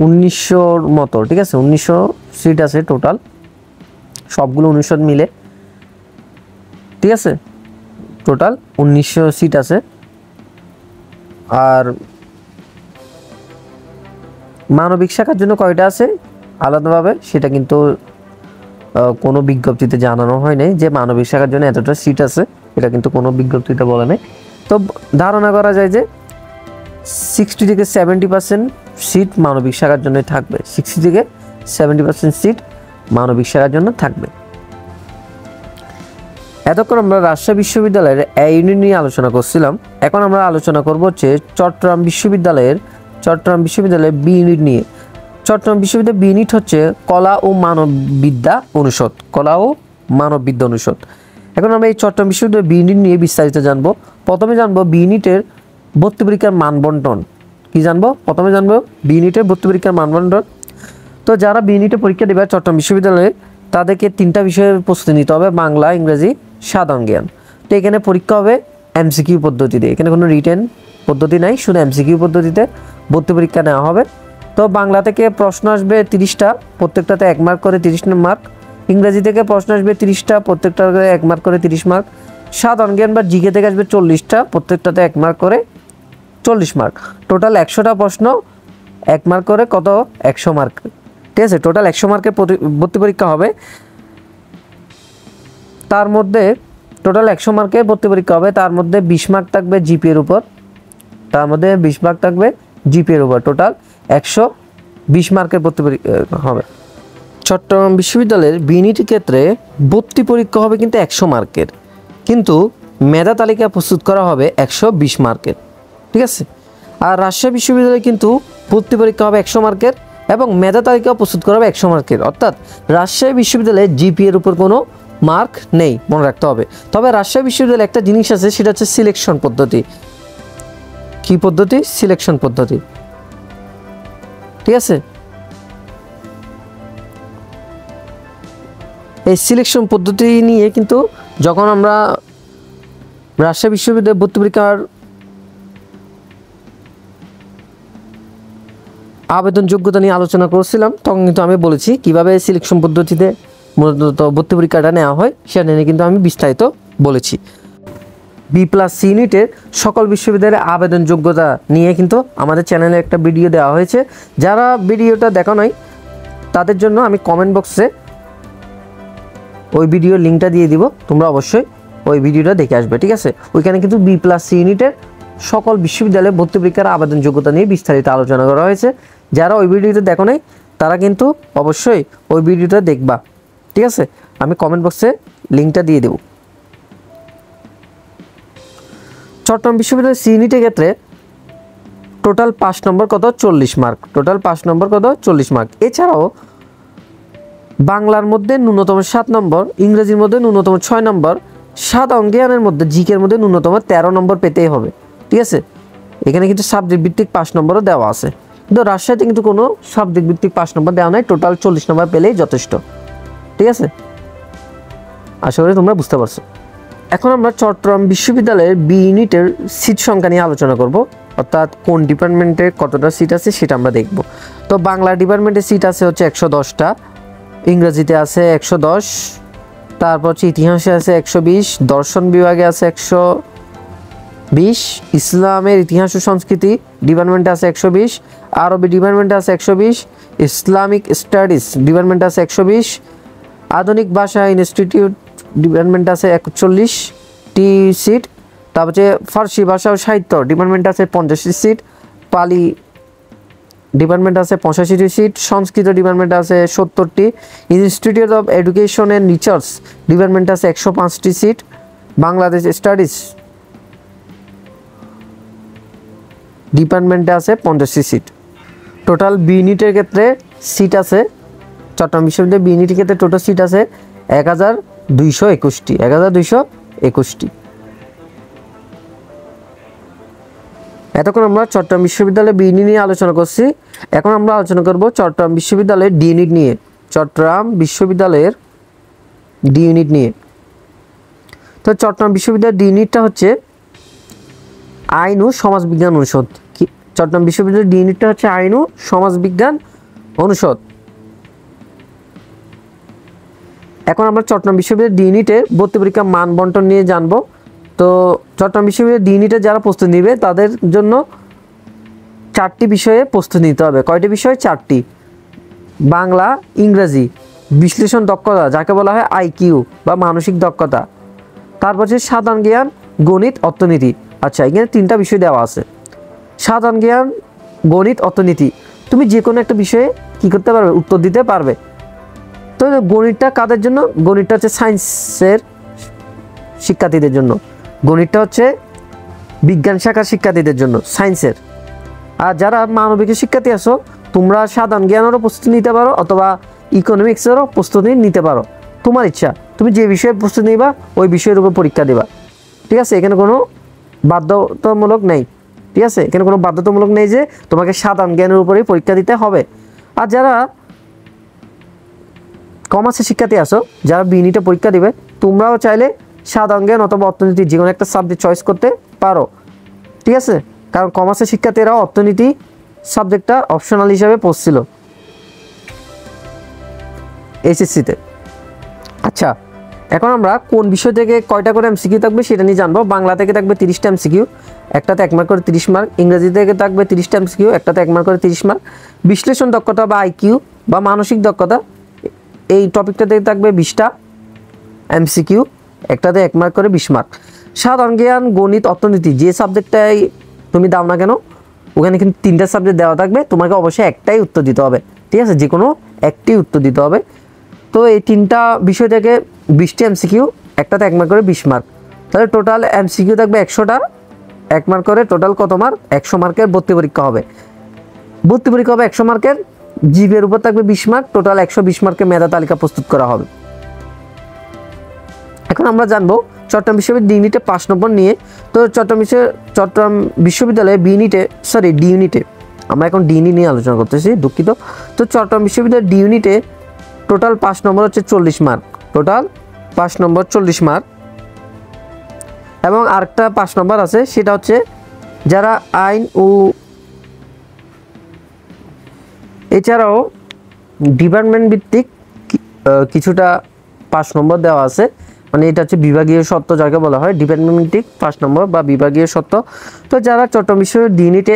1900 মতো, ঠিক আছে, 1900 সিট আছে টোটাল, সবগুলো অনুষদ মিলে, ঠিক আছে, টোটাল 1900 সিট আছে। আর মানবিক শাখার জন্য কয়টা আছে আলাদাভাবে সেটা কিন্তু কোনো বিজ্ঞপ্তিতে জানানো হয় নাই যে মানবিক শাখার জন্য এতটা সিট আছে, এটা কিন্তু কোনো বিজ্ঞপ্তিতে বলে নাই। তো ধারণা করা যায় যে 60 থেকে 70% সিট মানবিক শাখার জন্য থাকবে, 60 থেকে 70% সিট মানবিক শাখার জন্য থাকবে। এতক্ষণ আমরা রাজশাহী বিশ্ববিদ্যালয়ের এ ইউনিট নিয়ে আলোচনা করছিলাম। এখন আমরা আলোচনা করব হচ্ছে চট্টগ্রাম বিশ্ববিদ্যালয়ের বি ইউনিট নিয়ে। চট্টগ্রাম বিশ্ববিদ্যালয়ের বি ইউনিট হচ্ছে কলা ও মানববিদ্যা অনুষদ, কলা ও মানববিদ্যা অনুষদ। এখন আমরা এই চট্টগ্রাম বিশ্ববিদ্যালয়ের বি ইউনিট নিয়ে বিস্তারিত জানবো। প্রথমে জানবো বি ইউনিটের ভর্তি পরীক্ষার মানবন্টন। কি জানবো? প্রথমে জানবো বি ইউনিটের ভর্তি পরীক্ষার মানবন্টন। তো যারা বি ইউনিটে পরীক্ষা দেবে চট্টগ্রাম বিশ্ববিদ্যালয়ে, তাদেরকে 3টা বিষয়ের প্রস্তুতি নিতে হবে, বাংলা, ইংরেজি, সাধারণ জ্ঞান। তো এখানে পরীক্ষা হবে এমসিকিউ পদ্ধতিতে, এখানে কোনো রিটেন পদ্ধতি নাই, শুধু এমসিকিউ পদ্ধতিতে ভর্তি পরীক্ষা নেওয়া হবে। তো বাংলা থেকে প্রশ্ন আসবে 30টা, প্রত্যেকটাতে 1 মার্ক করে 30 মার্ক। ইংরেজি থেকে প্রশ্ন আসবে 30টা, প্রত্যেকটাতে 1 মার্ক করে 30 মার্ক। সাধারণ জ্ঞান বা জিকে থেকে আসবে 40টা, প্রত্যেকটাতে 1 মার্ক করে 40 মার্ক। টোটাল 100টা প্রশ্ন, 1 মার্ক করে কত? 100 মার্ক, ঠিক আছে। টোটাল 100 মার্কের ভর্তি পরীক্ষা হবে। তার মধ্যে টোটাল 100 মার্কের ভর্তি পরীক্ষা হবে, তার মধ্যে 20 মার্ক থাকবে জিপিএর উপর, টোটাল 120 মার্কের ভর্তি পরীক্ষা হবে। চট্টগ্রাম বিশ্ববিদ্যালয়ের বি ইউনিটের ক্ষেত্রে ভর্তি পরীক্ষা হবে কিন্তু 100 মার্কের, কিন্তু মেধা তালিকা প্রস্তুত করা হবে 120 মার্কের, ঠিক আছে। আর রাজশাহী বিশ্ববিদ্যালয়ে কিন্তু ভর্তি পরীক্ষা হবে 100 মার্কের এবং মেধা তালিকা প্রস্তুত করা হবে 100 মার্কের। অর্থাৎ রাজশাহী বিশ্ববিদ্যালয়ে জিপিএর উপর কোনো মার্ক নেই, মনে রাখতে হবে। তবে রাজশাহী বিশ্ববিদ্যালয়ে একটা জিনিস আছে, সেটা হচ্ছে সিলেকশন পদ্ধতি। কি পদ্ধতি? সিলেকশন পদ্ধতি, ঠিক আছে। এই সিলেকশন পদ্ধতি নিয়ে কিন্তু যখন আমরা রাজশাহী বিশ্ববিদ্যালয়ে ভর্তি পরীক্ষার আবেদন যোগ্যতা নিয়ে আলোচনা করছিলাম, তখন কিন্তু আমি বলেছি কিভাবে সিলেকশন পদ্ধতিতে মূলত ভর্তি পরীক্ষাটা নেওয়া হয়, সেটা নিয়ে কিন্তু আমি বিস্তারিত বলেছি। বি+সি ইউনিটের সকল বিশ্ববিদ্যালয়ের আবেদন যোগ্যতা নিয়ে কিন্তু আমাদের চ্যানেলে একটা ভিডিও দেওয়া হয়েছে। যারা ভিডিওটা দেখা নাই তাদের জন্য আমি কমেন্ট বক্সে ওই ভিডিওর লিঙ্কটা দিয়ে দিব, তোমরা অবশ্যই ওই ভিডিওটা দেখে আসবে, ঠিক আছে। ওইখানে কিন্তু বি+সি ইউনিটের সকল বিশ্ববিদ্যালয়ে ভর্তি পরীক্ষার আবেদন যোগ্যতা নিয়ে বিস্তারিত আলোচনা করা হয়েছে। যারা ওই ভিডিওটা দেখো নাই তারা কিন্তু অবশ্যই ওই ভিডিওটা দেখবা, ঠিক আছে। আমি কমেন্ট বক্সে লিঙ্কটা দিয়ে দেব। চট্টগ্রাম বিশ্ববিদ্যালয়ের সি ইউনিটের ক্ষেত্রে টোটাল 5 নম্বর কত? 40 মার্ক। টোটাল 5 নম্বর কত? 40 মার্ক। এছাড়াও বাংলার মধ্যে ন্যূনতম 7 নম্বর, ইংরেজির মধ্যে ন্যূনতম 6 নম্বর, সাধারণ জ্ঞানের মধ্যে জিকের মধ্যে ন্যূনতম 13 নম্বর পেতেই হবে, ঠিক আছে। এখানে কিন্তু সাবজেক্ট ভিত্তিক 5 নম্বরও দেওয়া আছে, কিন্তু রাজশাহীতে কিন্তু কোনো সাবজেক্ট ভিত্তিক 5 নম্বর দেওয়া নাই, টোটাল 40 নম্বর পেলেই যথেষ্ট, ঠিক আছে। আশা করি তোমরা বুঝতে পারছো। এখন আমরা চট্টগ্রাম বিশ্ববিদ্যালয়ের বি ইউনিটের সিট সংখ্যা নিয়ে আলোচনা করব, অর্থাৎ কোন ডিপার্টমেন্টে কতটা সিট আছে সেটা আমরা দেখব। তো বাংলা ডিপার্টমেন্টে সিট আছে হচ্ছে 110টা, ইংরেজিতে আছে 110, তারপর হচ্ছে ইতিহাসে আছে 120, দর্শন বিভাগে আছে 120, ইসলামের ইতিহাস ও সংস্কৃতি ডিপার্টমেন্টে আছে 120, আরবি ডিপার্টমেন্টে আছে 120, ইসলামিক স্টাডিজ ডিপার্টমেন্টে আছে 120, আধুনিক ভাষা ইনস্টিটিউট ডিপার্টমেন্টে আছে 41টি সিট, তারপর হচ্ছে ফার্সি ভাষা ও সাহিত্য ডিপার্টমেন্টে আছে 50 সিট, পালি ডিপার্টমেন্ট আছে 85টি সিট, সংস্কৃত ডিপার্টমেন্ট আছে 70টি, institute of education and research department আছে 105টি সিট, বাংলাদেশ স্টাডিজ ডিপার্টমেন্টে আছে 50টি সিট। টোটাল বি ইউনিটের ক্ষেত্রে সিট আছে চট্টগ্রাম বিশ্ববিদ্যালয়ের বি ইউনিটের ক্ষেত্রে টোটাল সিট আছে 1221টি। এতক্ষণ আমরা চট্টগ্রাম বিশ্ববিদ্যালয়ের বি ইউনিট নিয়ে আলোচনা করছি। এখন আমরা আলোচনা করব চট্টগ্রাম বিশ্ববিদ্যালয়ের ডি ইউনিট নিয়ে। চট্টগ্রাম বিশ্ববিদ্যালয়ের ডি ইউনিট নিয়ে। তো চট্টগ্রাম বিশ্ববিদ্যালয়ের ডি ইউনিটটা হচ্ছে আইন ও সমাজবিজ্ঞান অনুষদ। চট্টগ্রাম বিশ্ববিদ্যালয়ের ডি ইউনিটটা হচ্ছে আইন ও সমাজবিজ্ঞান অনুষদ। এখন আমরা চট্টগ্রাম বিশ্ববিদ্যালয়ের ডি ইউনিটের ভর্তি পরীক্ষা মান বন্টন নিয়ে জানবো। তো চট্টগ্রাম বিশ্ববিদ্যালয়ের ডি ইউনিটে যারা প্রস্তুতি নেবে তাদের জন্য 4টি বিষয়ে প্রস্তুতি নিতে হবে। কয়টি বিষয়? 4টি। বাংলা, ইংরেজি, বিশ্লেষণ দক্ষতা যাকে বলা হয় আইকিউ বা মানসিক দক্ষতা, তারপর হচ্ছে সাধারণ জ্ঞান, গণিত, অর্থনীতি। আচ্ছা, এখানে 3টা বিষয় দেওয়া আছে। সাধারণ জ্ঞান, গণিত, অর্থনীতি, তুমি যে কোনো একটা বিষয়ে কী করতে পারবে? উত্তর দিতে পারবে। তো গণিতটা কাদের জন্য? গণিতটা হচ্ছে সায়েন্সের শিক্ষার্থীদের জন্য। গণিতটা হচ্ছে বিজ্ঞান শাখার শিক্ষার্থীদের জন্য, সায়েন্সের। আর যারা মানবিক শিক্ষার্থী আছো তোমরা সাধারণ জ্ঞানেরও প্রস্তুতি নিতে পারো অথবা ইকোনমিক্সেরও প্রস্তুতি নিতে পারো, তোমার ইচ্ছা। তুমি যে বিষয়ে প্রস্তুতি নিবা ওই বিষয়ের উপর পরীক্ষা দেবা, ঠিক আছে? এখানে কোনো বাধ্যতামূলক নেই, ঠিক আছে? এখানে কোনো বাধ্যতামূলক নেই যে তোমাকে সাধারণ জ্ঞানের উপরেই পরীক্ষা দিতে হবে। আর যারা কমার্সের শিক্ষার্থী আছো যারা বি ইউনিটে পরীক্ষা দিবে, তোমরাও চাইলে সাধারণ জ্ঞান অথবা অর্থনীতি যে কোনো একটা সাবজেক্ট চয়েস করতে পারো, ঠিক আছে? কারণ কমার্সের শিক্ষার্থীরা অর্থনীতি সাবজেক্টটা অপশনাল হিসাবে পড়ছিল এইচএসসিতে। আচ্ছা, এখন আমরা কোন বিষয় থেকে কয়টা করে এমসিকিউ থাকবে সেটা নিয়ে জানবো। বাংলা থেকে থাকবে 30টা এমসিকিউ, একটাতে 1 মার্ক করে 30 মার্ক। ইংরেজি থেকে থাকবে 30টা এমসিকিউ, একটাতে 1 মার্ক করে 30 মার্ক। বিশ্লেষণ দক্ষতা বা আইকিউ বা মানসিক দক্ষতা এই টপিকটা থেকে থাকবে 20টা এমসিকিউ, একটাতে 1 মার্ক করে 20 মার্ক। সাধারণ জ্ঞান, গণিত, অর্থনীতি যে সাবজেক্টটাই তুমি দাও না কেন ওখানে কিন্তু 3টা সাবজেক্ট দেওয়া থাকবে, তোমাকে অবশ্যই একটাই উত্তর দিতে হবে, ঠিক আছে? যে কোনো একটি উত্তর দিতে হবে। তো এই 3টা বিষয় থেকে 20টি এমসিকিউ, একটাতে 1 মার্ক করে 20 মার্ক। তাহলে টোটাল এমসিকিউ থাকবে 100টা, 1 মার্ক করে টোটাল কত মার্ক? 100 মার্কের ভর্তি পরীক্ষা হবে। ভর্তি পরীক্ষা হবে 100 মার্কের, জিপিএর উপর থাকবে 20 মার্ক, টোটাল 120 মার্কের মেধা তালিকা প্রস্তুত করা হবে। এখন আমরা জানবো চট্টগ্রাম বিশ্ববিদ্যালয় ডি ইউনিটে 5 নম্বর নিয়ে। তো চট্টগ্রাম বিশ্ববিদ্যালয়ে ডি ইউনিটে আমরা এখন ডি ইউনিট নিয়ে আলোচনা করতেছি, দুঃখিত। তো চট্টগ্রাম বিশ্ববিদ্যালয়ের ডি ইউনিটে টোটাল 5 নম্বর হচ্ছে 40 মার্ক, টোটাল 5 নম্বর 40 মার্ক। এবং আরেকটা 5 নম্বর আছে, সেটা হচ্ছে যারা আইন ও এছাড়াও ডিপার্টমেন্ট ভিত্তিক কিছুটা 5 নম্বর দেওয়া আছে, মানে এটা হচ্ছে বিভাগীয় সত্ত্ব যাকে বলা হয়, ডিপার্টমেন্ট ভিত্তিক 5 নম্বর বা বিভাগীয় সত্ত্ব। তো যারা চট্টগ্রাম বিশ্ববিদ্যালয়ের ডি ইউনিটে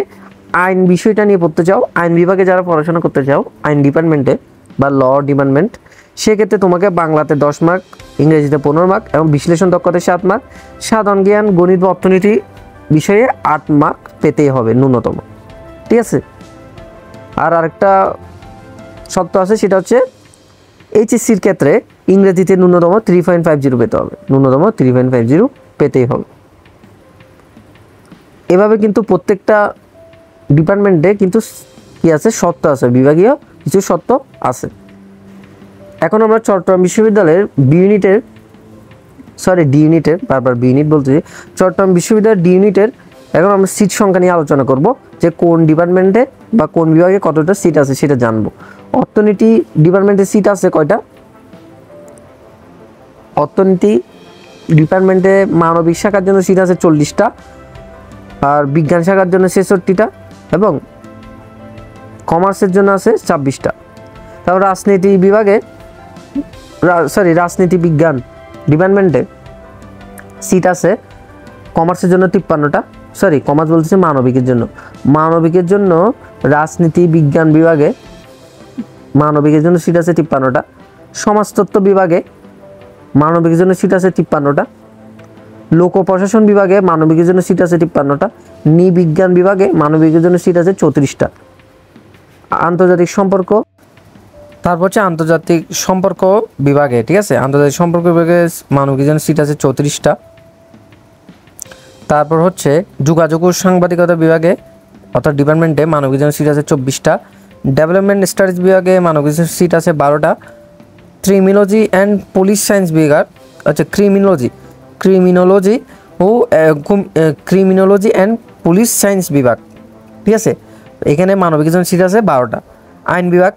আইন বিষয়টা নিয়ে পড়তে চাও, আইন বিভাগে যারা পড়াশোনা করতে চাও আইন ডিপার্টমেন্টে বা ল ডিপার্টমেন্ট, সেক্ষেত্রে তোমাকে বাংলাতে 10 মার্ক, ইংরেজিতে 15 মার্ক এবং বিশ্লেষণ দক্ষতায় 7 মার্ক, সাধারণ জ্ঞান, গণিত বা অর্থনীতি বিষয়ে 8 মার্ক পেতেই হবে ন্যূনতম, ঠিক আছে? আর আরেকটা শর্ত আছে, সেটা হচ্ছে এইচএসসির ক্ষেত্রে ইংরেজিতে ন্যূনতম 3.50 পেতে হবে, ন্যূনতম 3.50 পেতেই হবে। এভাবে কিন্তু প্রত্যেকটা ডিপার্টমেন্টে কিন্তু কি আছে? শর্ত আছে, বিভাগীয় কিছু শর্ত আছে। এখন আমরা চট্টগ্রাম বিশ্ববিদ্যালয়ের ডি ইউনিটের বারবার বি ইউনিট বলতে, চট্টগ্রাম বিশ্ববিদ্যালয়ের ডি ইউনিটের এখন আমরা সিট সংখ্যা নিয়ে আলোচনা করব, যে কোন ডিপার্টমেন্টে বা কোন বিভাগে কতটা সিট আছে সেটা জানবো। অর্থনীতি ডিপার্টমেন্টে সিট আছে কয়টা? অর্থনীতি ডিপার্টমেন্টে মানবিক শাখার জন্য সিট আছে 40টা, আর বিজ্ঞান শাখার জন্য 66টা এবং কমার্সের জন্য আছে 26টা। তারপর রাজনীতি বিজ্ঞান ডিপার্টমেন্টে সিট আছে কমার্সের জন্য 53টা, কমার্স বলতেছে মানবিকের জন্য রাজনীতি বিজ্ঞান বিভাগে মানবিকের জন্য সিট আছে 53টা, সমাজতত্ত্ব বিভাগে মানবিকের জন্য সিট আছে 53টা, লোক প্রশাসন বিভাগে মানবিকের জন্য সিট আছে 53টা, নৃবিজ্ঞান বিভাগে মানবিকের জন্য সিট আছে 34টা। আন্তর্জাতিক সম্পর্ক, তারপর হচ্ছে আন্তর্জাতিক সম্পর্ক বিভাগে, ঠিক আছে, আন্তর্জাতিক সম্পর্ক বিভাগে মানবিক বিজ্ঞানের সিট আছে 34টা। তারপর হচ্ছে যোগাযোগ ও সাংবাদিকতা বিভাগে অর্থাৎ ডিপার্টমেন্টে মানবিক বিজ্ঞানের সিট আছে 24টা। ডেভেলপমেন্ট স্টাডিজ বিভাগে মানবিক বিজ্ঞানের সিট আছে 12টা। ক্রিমিনোলজি অ্যান্ড পুলিশ সায়েন্স বিভাগ, আচ্ছা ক্রিমিনোলজি ও ক্রিমিনোলজি অ্যান্ড পুলিশ সায়েন্স বিভাগ, ঠিক আছে, এখানে মানবিক বিজ্ঞানের সিট আছে 12টা। আইন বিভাগ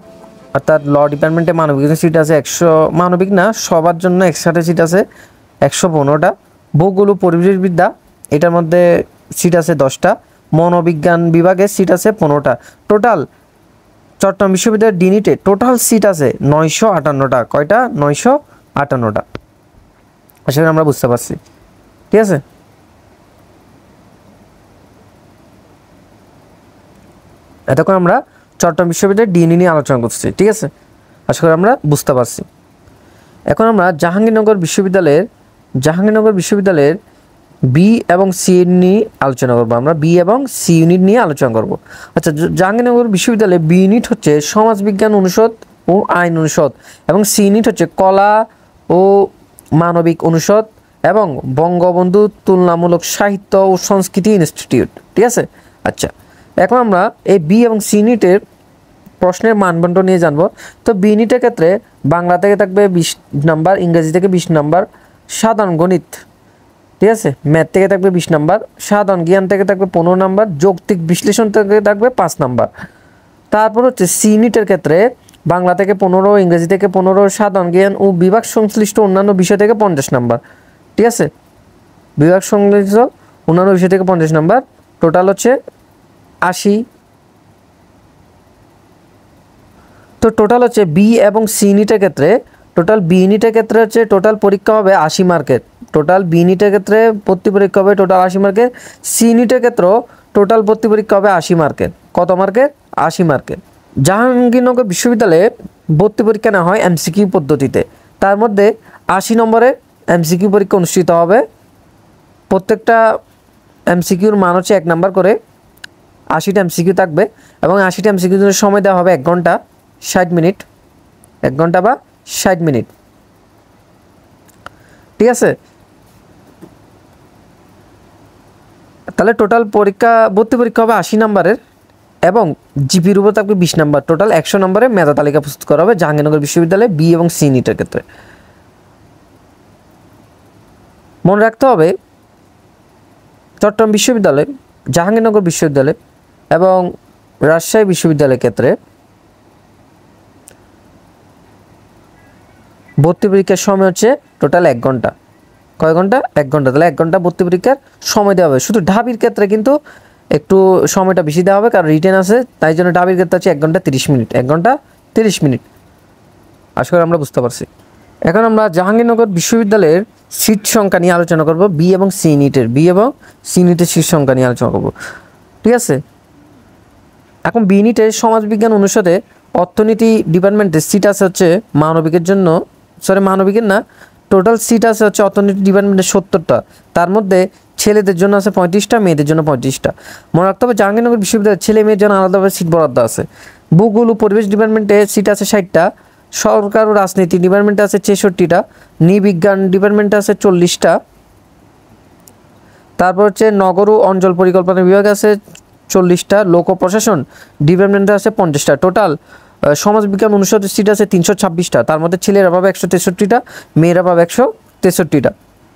অর্থাৎ ল ডিপার্টমেন্টে মানবিক বিজ্ঞানের সিট আছে 100, মানবিক না সবার জন্য একসাথে সিট আছে 115টা। ভূগোল ও পরিবেশবিদ্যা এটার মধ্যে সিট আছে 10টা। মনোবিজ্ঞান বিভাগে সিট আছে 15টা। টোটাল চট্টগ্রাম বিশ্ববিদ্যালয়ের ডিনিটে টোটাল সিট আছে 958টা। কয়টা? 958টা। আশা করি আমরা বুঝতে পারছি, ঠিক আছে। এতক্ষণ আমরা চট্টগ্রাম বিশ্ববিদ্যালয়ের ডিএনএ নিয়ে আলোচনা করছি, ঠিক আছে, আশা করি আমরা বুঝতে পারছি। এখন আমরা জাহাঙ্গীরনগর বিশ্ববিদ্যালয়ের বি এবং সি নিয়ে আলোচনা করবো। আমরা বি এবং সি ইউনিট নিয়ে আলোচনা করব। আচ্ছা, জাহাঙ্গীরনগর বিশ্ববিদ্যালয়ে বি ইউনিট হচ্ছে সমাজবিজ্ঞান অনুষদ ও আইন অনুষদ, এবং সি ইউনিট হচ্ছে কলা ও মানবিক অনুষদ এবং বঙ্গবন্ধু তুলনামূলক সাহিত্য ও সংস্কৃতি ইনস্টিটিউট, ঠিক আছে। আচ্ছা, এখন আমরা এই বি এবং সি ইউনিটের প্রশ্নের মানদণ্ড নিয়ে জানবো। তো বি ইউনিটের ক্ষেত্রে বাংলা থেকে থাকবে 20 নাম্বার, ইংরেজি থেকে 20 নাম্বার, সাধারণ গণিত, ঠিক আছে, ম্যাথ থেকে থাকবে 20 নাম্বার, সাধারণ জ্ঞান থেকে থাকবে 15 নাম্বার, যৌক্তিক বিশ্লেষণ থেকে থাকবে 5 নাম্বার। তারপর হচ্ছে সি ইউনিটের ক্ষেত্রে বাংলা থেকে 15, ইংরেজি থেকে 15, সাধারণ জ্ঞান ও বিভাগ সংশ্লিষ্ট অন্যান্য বিষয় থেকে 50 নাম্বার, ঠিক আছে, বিভাগ সংশ্লিষ্ট অন্যান্য বিষয় থেকে 50 নাম্বার, টোটাল হচ্ছে 80। তো টোটাল হচ্ছে বি এবং সি ইউনিটের ক্ষেত্রে হচ্ছে টোটাল পরীক্ষা হবে 80 মার্কের। টোটাল বি ইউনিটের ক্ষেত্রে ভর্তি পরীক্ষা হবে টোটাল 80 মার্কের। সি ইউনিটের ক্ষেত্রেও টোটাল ভর্তি পরীক্ষা হবে 80 মার্কের। কত মার্কের? 80 মার্কের। জাহাঙ্গীরনগর বিশ্ববিদ্যালয়ে ভর্তি পরীক্ষা না হয় এমসিকিউ পদ্ধতিতে। তার মধ্যে 80 নম্বরের এমসিকিউ পরীক্ষা অনুষ্ঠিত হবে। প্রত্যেকটা এমসিকিউর মান হচ্ছে 1 নাম্বার করে। 80টা এমসিকিউ থাকবে এবং 80টা এমসিকিউর জন্য সময় দেওয়া হবে 1 ঘন্টা 60 মিনিট, 1 ঘন্টা বা 60 মিনিট, ঠিক আছে। তাহলে টোটাল ভর্তি পরীক্ষা হবে 80 নম্বরের এবং জিপির উপর থাকবে 20 নম্বর। টোটাল 100 নম্বরের মেধা তালিকা প্রস্তুত করা হবে জাহাঙ্গীরনগর বিশ্ববিদ্যালয়ে বি এবং সি ইউনিটের ক্ষেত্রে। মনে রাখতে হবে চট্টগ্রাম বিশ্ববিদ্যালয়, জাহাঙ্গীরনগর বিশ্ববিদ্যালয় এবং রাজশাহী বিশ্ববিদ্যালয়ের ক্ষেত্রে ভর্তি পরীক্ষার সময় হচ্ছে টোটাল 1 ঘন্টা। কয় ঘন্টা? 1 ঘন্টা। তাহলে 1 ঘন্টা ভর্তি পরীক্ষার সময় দেওয়া হবে। শুধু ঢাবির ক্ষেত্রে কিন্তু একটু সময়টা বেশি দেওয়া হবে, কারণ রিটেন আছে, তাই জন্য ঢাবির ক্ষেত্রে হচ্ছে 1 ঘন্টা 30 মিনিট। 1 ঘন্টা 30 মিনিট। আশা করি আমরা বুঝতে পারছি। এখন আমরা জাহাঙ্গীরনগর বিশ্ববিদ্যালয়ের সিট সংখ্যা নিয়ে আলোচনা করব। বি এবং সি ইউনিটের সিট সংখ্যা নিয়ে আলোচনা করব, ঠিক আছে। এখন বি ইউনিটের সমাজবিজ্ঞান অনুষদে অর্থনীতি ডিপার্টমেন্টের সিট আছে হচ্ছে মানবিকের না, টোটাল সিট আছে হচ্ছে অর্থনীতি ডিপার্টমেন্টের 70টা। তার মধ্যে ছেলেদের জন্য আছে 35টা, মেয়েদের জন্য 35টা। মনে রাখতে হবে জাহাঙ্গীরনগর বিশ্ববিদ্যালয়ের ছেলে মেয়ের জন্য আলাদাভাবে সিট বরাদ্দ আছে। ভূগোল ও পরিবেশ ডিপার্টমেন্টে সিট আছে 60টা, সরকার ও রাজনীতি ডিপার্টমেন্টে আছে 66টা, নৃবিজ্ঞান ডিপার্টমেন্টে আছে 40টা। তারপর হচ্ছে নগর ও অঞ্চল পরিকল্পনা বিভাগে আছে 40টা, লোক প্রশাসন ডিপার্টমেন্টে আছে 50টা। টোটাল সমাজবিজ্ঞান অনুষদের সিট আছে 326টা। তার মধ্যে ছেলেরা পাবে 163টা, মেয়েরা পাবে 163টা।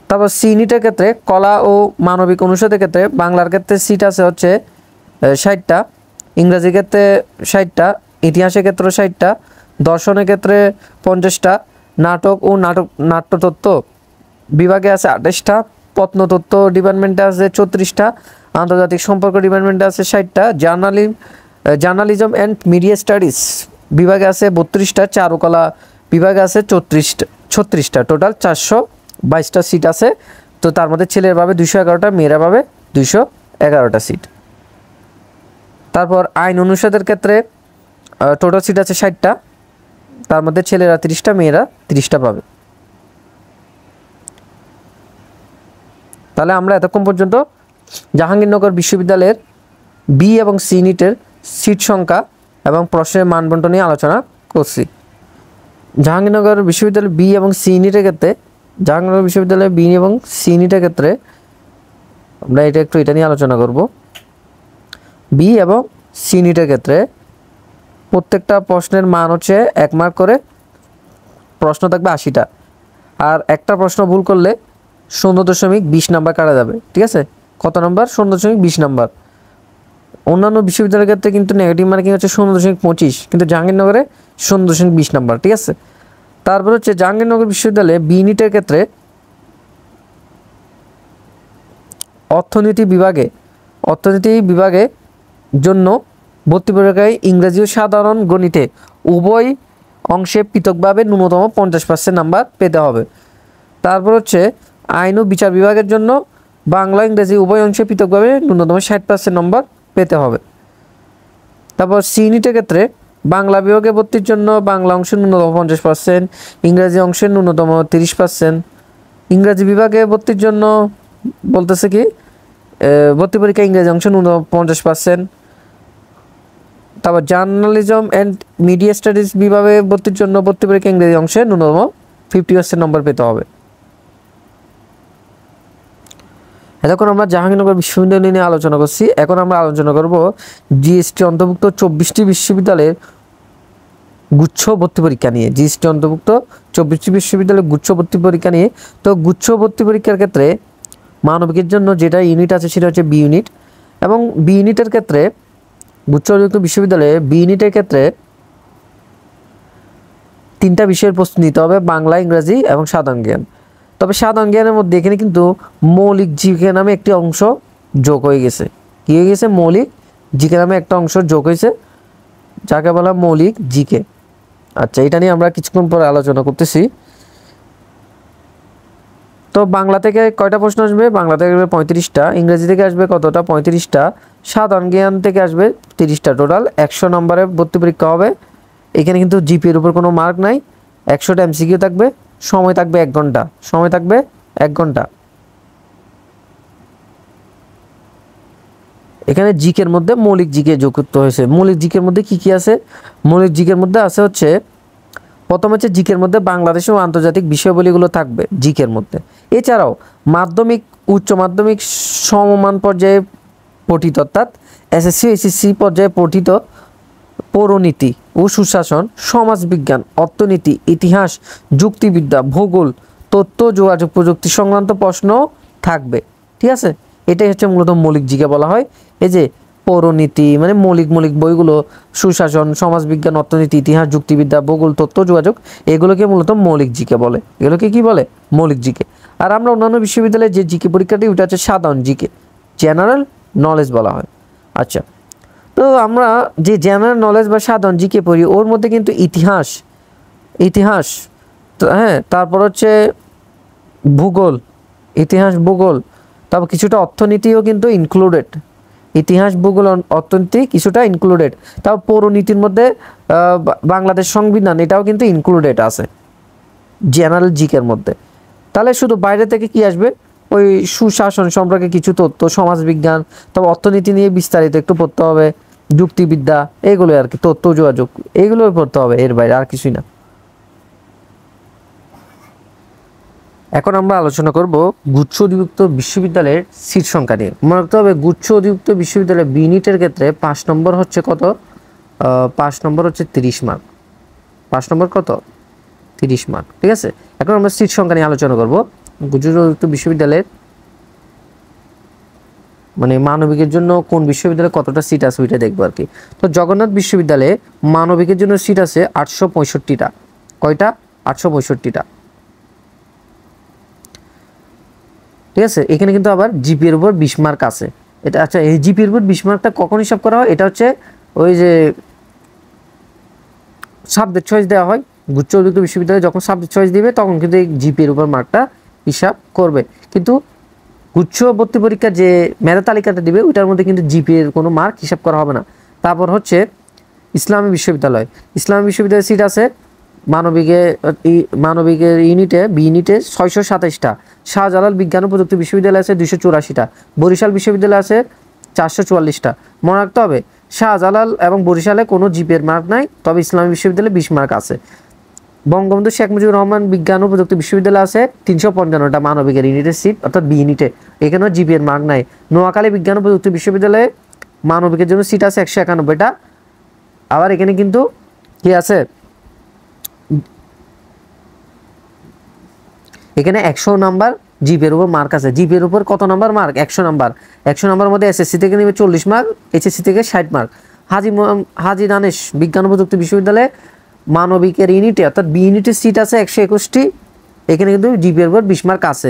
তারপর সি ইউনিটের ক্ষেত্রে কলা ও মানবিক অনুষদের ক্ষেত্রে বাংলার ক্ষেত্রে সিট আছে হচ্ছে 60টা, ইংরেজির ক্ষেত্রে 60টা, ইতিহাসের ক্ষেত্রে 60টা, দর্শনের ক্ষেত্রে 50টা, নাটক ও নাট্যতত্ত্ব বিভাগে আছে 28টা, প্রত্নতত্ত্ব ডিপার্টমেন্টে আছে 34টা, আন্তর্জাতিক সম্পর্ক ডিপার্টমেন্টে আছে 60টা, জার্নালিজম অ্যান্ড মিডিয়া স্টাডিজ বিভাগে আছে 32টা, চারুকলা বিভাগে আছে 36টা। টোটাল 422টা সিট আছে। তো তার মধ্যে ছেলেরা পাবে 211টা, মেয়েরা পাবে 211টা সিট। তারপর আইন অনুষদের ক্ষেত্রে টোটাল সিট আছে 60টা, তার মধ্যে ছেলেরা 30টা, মেয়েরা 30টা পাবে। তাহলে আমরা এতক্ষণ পর্যন্ত জাহাঙ্গীরনগর বিশ্ববিদ্যালয়ের বি এবং সি ইউনিটের সিট সংখ্যা এবং প্রশ্নের মানবন্টন নিয়ে আলোচনা করছি। জাহাঙ্গীরনগর বিশ্ববিদ্যালয় বি এবং সি ইউনিটের ক্ষেত্রে জাহাঙ্গীরনগর বিশ্ববিদ্যালয় বি এবং সি ইউনিটের ক্ষেত্রে আমরা এটা নিয়ে আলোচনা করব। বি এবং সি ইউনিটের ক্ষেত্রে প্রত্যেকটা প্রশ্নের মান হচ্ছে 1 মার্ক করে, প্রশ্ন থাকবে 80টা, আর একটা প্রশ্ন ভুল করলে 0.20 নাম্বার কাটা যাবে। ঠিক আছে, কত নাম্বার? 0.20 নাম্বার। অন্যান্য বিশ্ববিদ্যালয়ের ক্ষেত্রে কিন্তু নেগেটিভ মার্কিং হচ্ছে 0.25, কিন্তু জাহাঙ্গীরনগরে 0.20 নাম্বার। ঠিক আছে, তারপর হচ্ছে জাহাঙ্গীরনগর বিশ্ববিদ্যালয়ে বি ইউনিটের ক্ষেত্রে অর্থনীতি বিভাগে জন্য ভর্তি পরীক্ষায় ইংরেজি ও সাধারণ গণিতে উভয় অংশে পৃথকভাবে ন্যূনতম 50% নাম্বার পেতে হবে। তারপর হচ্ছে আইন ও বিচার বিভাগের জন্য বাংলা ইংরেজি উভয় অংশে পৃথকভাবে ন্যূনতম 60% নম্বর পেতে হবে। তারপর সি ইউনিটের ক্ষেত্রে বাংলা বিভাগে ভর্তির জন্য বাংলা অংশের ন্যূনতম 50%, ইংরেজি অংশের ন্যূনতম 30%। ইংরেজি বিভাগে ভর্তির জন্য বলতেছে কি ভর্তি পরীক্ষা ইংরেজি অংশের ন্যূনতম 50%। তারপর জার্নালিজম অ্যান্ড মিডিয়া স্টাডিজ বিভাগে ভর্তির জন্য ভর্তি পরীক্ষা ইংরেজি অংশে ন্যূনতম 50% নম্বর পেতে হবে। এতক্ষণ আমরা জাহাঙ্গীরনগর বিশ্ববিদ্যালয় নিয়ে আলোচনা করছি। এখন আমরা আলোচনা করব জিএসটি অন্তর্ভুক্ত 24টি বিশ্ববিদ্যালয়ের গুচ্ছ ভর্তি পরীক্ষা নিয়ে। জিএসটি অন্তর্ভুক্ত 24টি বিশ্ববিদ্যালয়ের গুচ্ছ ভর্তি পরীক্ষা নিয়ে। তো গুচ্ছ ভর্তি পরীক্ষার ক্ষেত্রে মানবিকের জন্য যেটা ইউনিট আছে সেটা হচ্ছে বি ইউনিট, এবং বি ইউনিটের ক্ষেত্রে গুচ্ছযুক্ত বিশ্ববিদ্যালয়ে বি ইউনিটের ক্ষেত্রে 3টা বিষয়ের প্রস্তুতি নিতে হবে, বাংলা, ইংরেজি এবং সাধারণ জ্ঞান। তবে সাধারণ জ্ঞানের মধ্যে এখানে কিন্তু মৌলিক জিকে নামে একটি অংশ যোগ হয়ে গেছে। কী হয়ে গেছে? মৌলিক জিকে নামে একটা অংশ যোগ হয়েছে, যাকে বলা মৌলিক জিকে। আচ্ছা, এটা নিয়ে আমরা কিছুক্ষণ পরে আলোচনা করতেছি। তো বাংলা থেকে কয়টা প্রশ্ন আসবে? বাংলা থেকে আসবে 35টা, ইংরেজি থেকে আসবে কতটা? 35টা, সাধারণ জ্ঞান থেকে আসবে 30টা। টোটাল 100 নম্বরের ভর্তি পরীক্ষা হবে। এখানে কিন্তু জিপির উপর কোনো মার্ক নাই। 100টা এমসিকিউ থাকবে, সময় থাকবে 1 ঘন্টা। সময় থাকবে 1 ঘন্টা। এখানে জিকের মধ্যে মৌলিক জিকে যুক্ত হয়েছে। মৌলিক জিকের মধ্যে কি কি আছে? মৌলিক জিকের মধ্যে আছে হচ্ছে প্রথম হচ্ছে জিকের মধ্যে বাংলাদেশ ও আন্তর্জাতিক বিষয়বলিগুলো থাকবে জিকের মধ্যে। এছাড়াও মাধ্যমিক, উচ্চ মাধ্যমিক সমমান পর্যায়ে পঠিত, অর্থাৎ এসএসসি এসএসসি পর্যায়ে পঠিত পৌরনীতি ও সুশাসন, সমাজবিজ্ঞান, অর্থনীতি, ইতিহাস, যুক্তিবিদ্যা, ভূগোল, তথ্য যোগাযোগ প্রযুক্তি সংক্রান্ত প্রশ্ন থাকবে। ঠিক আছে, এটাই হচ্ছে মূলত মৌলিক জিকে বলা হয়। এই যে পৌরনীতি মানে মৌলিক বইগুলো, সুশাসন, সমাজবিজ্ঞান, অর্থনীতি, ইতিহাস, যুক্তিবিদ্যা, ভূগোল, তথ্য যোগাযোগ, এগুলোকে মূলত মৌলিক জিকে বলে। এগুলোকে কি বলে? মৌলিক জিকে। আর আমরা অন্যান্য বিশ্ববিদ্যালয়ে যে জিকে পরীক্ষাটি, ওটা হচ্ছে সাধারণ জিকে, জেনারেল নলেজ বলা হয়। আচ্ছা, তো আমরা যে জেনারেল নলেজ বা সাধারণ জিকে পড়ি, ওর মধ্যে কিন্তু ইতিহাস হ্যাঁ, তারপর হচ্ছে ভূগোল, ভূগোল, তারপর কিছুটা অর্থনীতিও কিন্তু ইনক্লুডেড। ইতিহাস, ভূগোল, অর্থনীতি কিছুটা ইনক্লুডেড। তারপর পৌরনীতির মধ্যে বাংলাদেশ সংবিধান, এটাও কিন্তু ইনক্লুডেড আছে জেনারেল জিকের মধ্যে। তাহলে শুধু বাইরে থেকে কি আসবে? ওই সুশাসন সম্পর্কে কিছু তথ্য, সমাজবিজ্ঞান, তবে অর্থনীতি নিয়ে বিস্তারিত একটু পড়তে হবে, যুক্তিবিদ্যা, এগুলো আর কি, তথ্য যোগাযোগ, এগুলোই পড়তে হবে, এর বাইরে আর কিছুই না। এখন আমরা আলোচনা করব গুচ্ছ অধিভুক্ত বিশ্ববিদ্যালয়ের সিট সংখ্যা নিয়ে। মনে রাখতে হবে গুচ্ছ অধিভুক্ত বিশ্ববিদ্যালয়ের বি ইউনিটের ক্ষেত্রে 5 নম্বর হচ্ছে কত? 5 নম্বর হচ্ছে 30 মার্ক। 5 নম্বর কত? 30 মার্ক। ঠিক আছে, এখন আমরা সিট সংখ্যা নিয়ে আলোচনা করব। গুচ্ছ অধিভুক্ত বিশ্ববিদ্যালয়ের মানে মানবিকের জন্য কোন বিশ্ববিদ্যালয়ে কতটা সিট আছে ওইটা দেখবো আর কি। তো জগন্নাথ বিশ্ববিদ্যালয়ে মানবিকের জন্য সিট আছে 865টা। কয়টা? 865টা। ঠিক আছে, এখানে কিন্তু আবার জিপির উপর 20 মার্ক আছে। এটা আচ্ছা, এই জিপির উপর 20 মার্কটা কখন হিসাব করা হয়? এটা হচ্ছে ওই যে সাবজেক্ট চয়েস দেওয়া হয়, গুচ্ছ অধিভুক্ত বিশ্ববিদ্যালয়ে যখন সাবজেক্ট চয়েস দিবে তখন কিন্তু এই জিপির উপর মার্কটা হিসাব করবে। কিন্তু গুচ্ছ ভর্তি পরীক্ষার যে মেধা তালিকাটা দিবে ওইটার মধ্যে কিন্তু জিপিএর কোনো মার্ক হিসাব করা হবে না। তারপর হচ্ছে ইসলামী বিশ্ববিদ্যালয় সিট আছে মানবিকের ইউনিটে, বি ইউনিটে 627টা। শাহজালাল বিজ্ঞান ও প্রযুক্তি বিশ্ববিদ্যালয় আছে 284টা। বরিশাল বিশ্ববিদ্যালয় আছে 444টা। মনে রাখতে হবে শাহজালাল এবং বরিশালে কোনো জিপিএর মার্ক নাই, তবে ইসলামী বিশ্ববিদ্যালয়ে 20 মার্ক আছে। বঙ্গবন্ধু শেখ মুজিবুর রহমান বিজ্ঞান ও প্রযুক্তি বিশ্ববিদ্যালয় আছে 355টা মানবিকের ইউনিটের সিট, অর্থাৎ বি ইউনিটে, এখানেও জিপিএর মার্ক নাই। নোয়াখালী বিজ্ঞান ও প্রযুক্তি বিশ্ববিদ্যালয়ে মানবিকের জন্য সিট আছে 191টা। আবার এখানে কিন্তু কি আছে, এখানে 100 নাম্বার জিপিএর উপর মার্ক আছে। জিপিএর উপর কত নাম্বার মার্ক? 100 নাম্বার। 100 নাম্বারের মধ্যে এসএসসি থেকে নেবে 40 মার্ক, এইচএসসি থেকে 60 মার্ক। হাজী দানেশ বিজ্ঞান ও প্রযুক্তি বিশ্ববিদ্যালয়ে মানবিকের ইউনিটে, অর্থাৎ বি ইউনিটের সিট আছে 121টি, এখানে কিন্তু জিপিএর উপর 20 মার্ক আছে।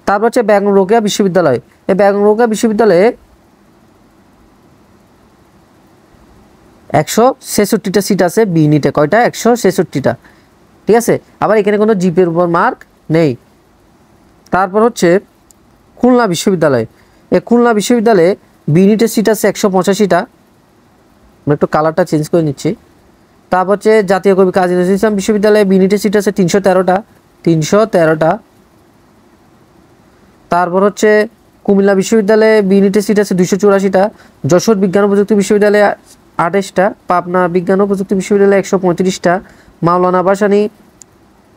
তারপর হচ্ছে বেগম রোকেয়া বিশ্ববিদ্যালয়। এই বেগম রোকেয়া বিশ্ববিদ্যালয়ে 166টা সিট আছে বি ইউনিটে। কয়টা? 166টা, ঠিক আছে। আবার এখানে কোনো জিপিএর উপর মার্ক নেই। তারপর হচ্ছে খুলনা বিশ্ববিদ্যালয়। এই খুলনা বিশ্ববিদ্যালয়ে বি ইউনিটের সিট আছে 185টা, আমি একটু কালারটা চেঞ্জ করে নিচ্ছি। তারপর হচ্ছে জাতীয় কবি কাজী নজরুল ইসলাম বিশ্ববিদ্যালয়ে বি ইউনিটের সিট আছে 313টা। তারপর হচ্ছে কুমিল্লা বিশ্ববিদ্যালয়ে বি ইউনিটের সিট আছে 284টা। যশোর বিজ্ঞান ও প্রযুক্তি বিশ্ববিদ্যালয়ে 28টা। পাবনা বিজ্ঞান ও প্রযুক্তি বিশ্ববিদ্যালয়ে 135টা। মাওলানা ভাসানী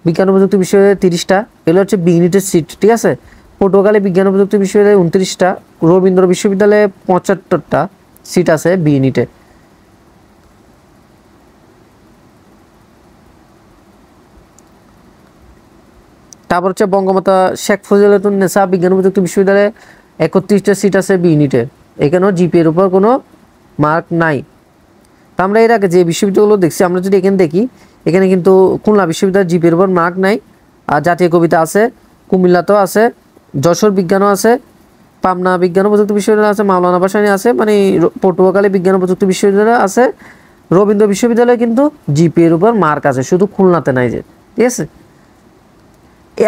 বিজ্ঞান ও প্রযুক্তি বিশ্ববিদ্যালয়ে 30টা। এগুলো হচ্ছে বি ইউনিটের সিট, ঠিক আছে। পটুয়াখালী বিজ্ঞান ও প্রযুক্তি বিশ্ববিদ্যালয়ে 29টা। রবীন্দ্র বিশ্ববিদ্যালয়ে 75টা সিট আছে বি ইউনিটে। তারপর হচ্ছে বঙ্গমাতা শেখ ফজিলাতুন্নেসা বিজ্ঞান ও প্রযুক্তি বিশ্ববিদ্যালয়ে 31টা সিট আছে বি ইউনিটে, এখানেও জিপিএর উপর কোনো মার্ক নাই। তা আমরা এর আগে যে বিশ্ববিদ্যালয়গুলো দেখছি, আমরা যদি এখানে দেখি, এখানে কিন্তু খুলনা বিশ্ববিদ্যালয়ের জিপিএর উপর মার্ক নাই। আর জাতীয় কবিতা আছে, কুমিল্লাতেও আছে, যশোর বিজ্ঞানও আছে, পাবনা বিজ্ঞান ও প্রযুক্তি বিশ্ববিদ্যালয় আছে, মাওলানা ভাসানী আছে, মানে পটুয়াখালী বিজ্ঞান ও প্রযুক্তি বিশ্ববিদ্যালয় আছে। রবীন্দ্র বিশ্ববিদ্যালয়ে কিন্তু জিপিএর উপর মার্ক আছে, শুধু খুলনাতে নাই যে, ঠিক আছে।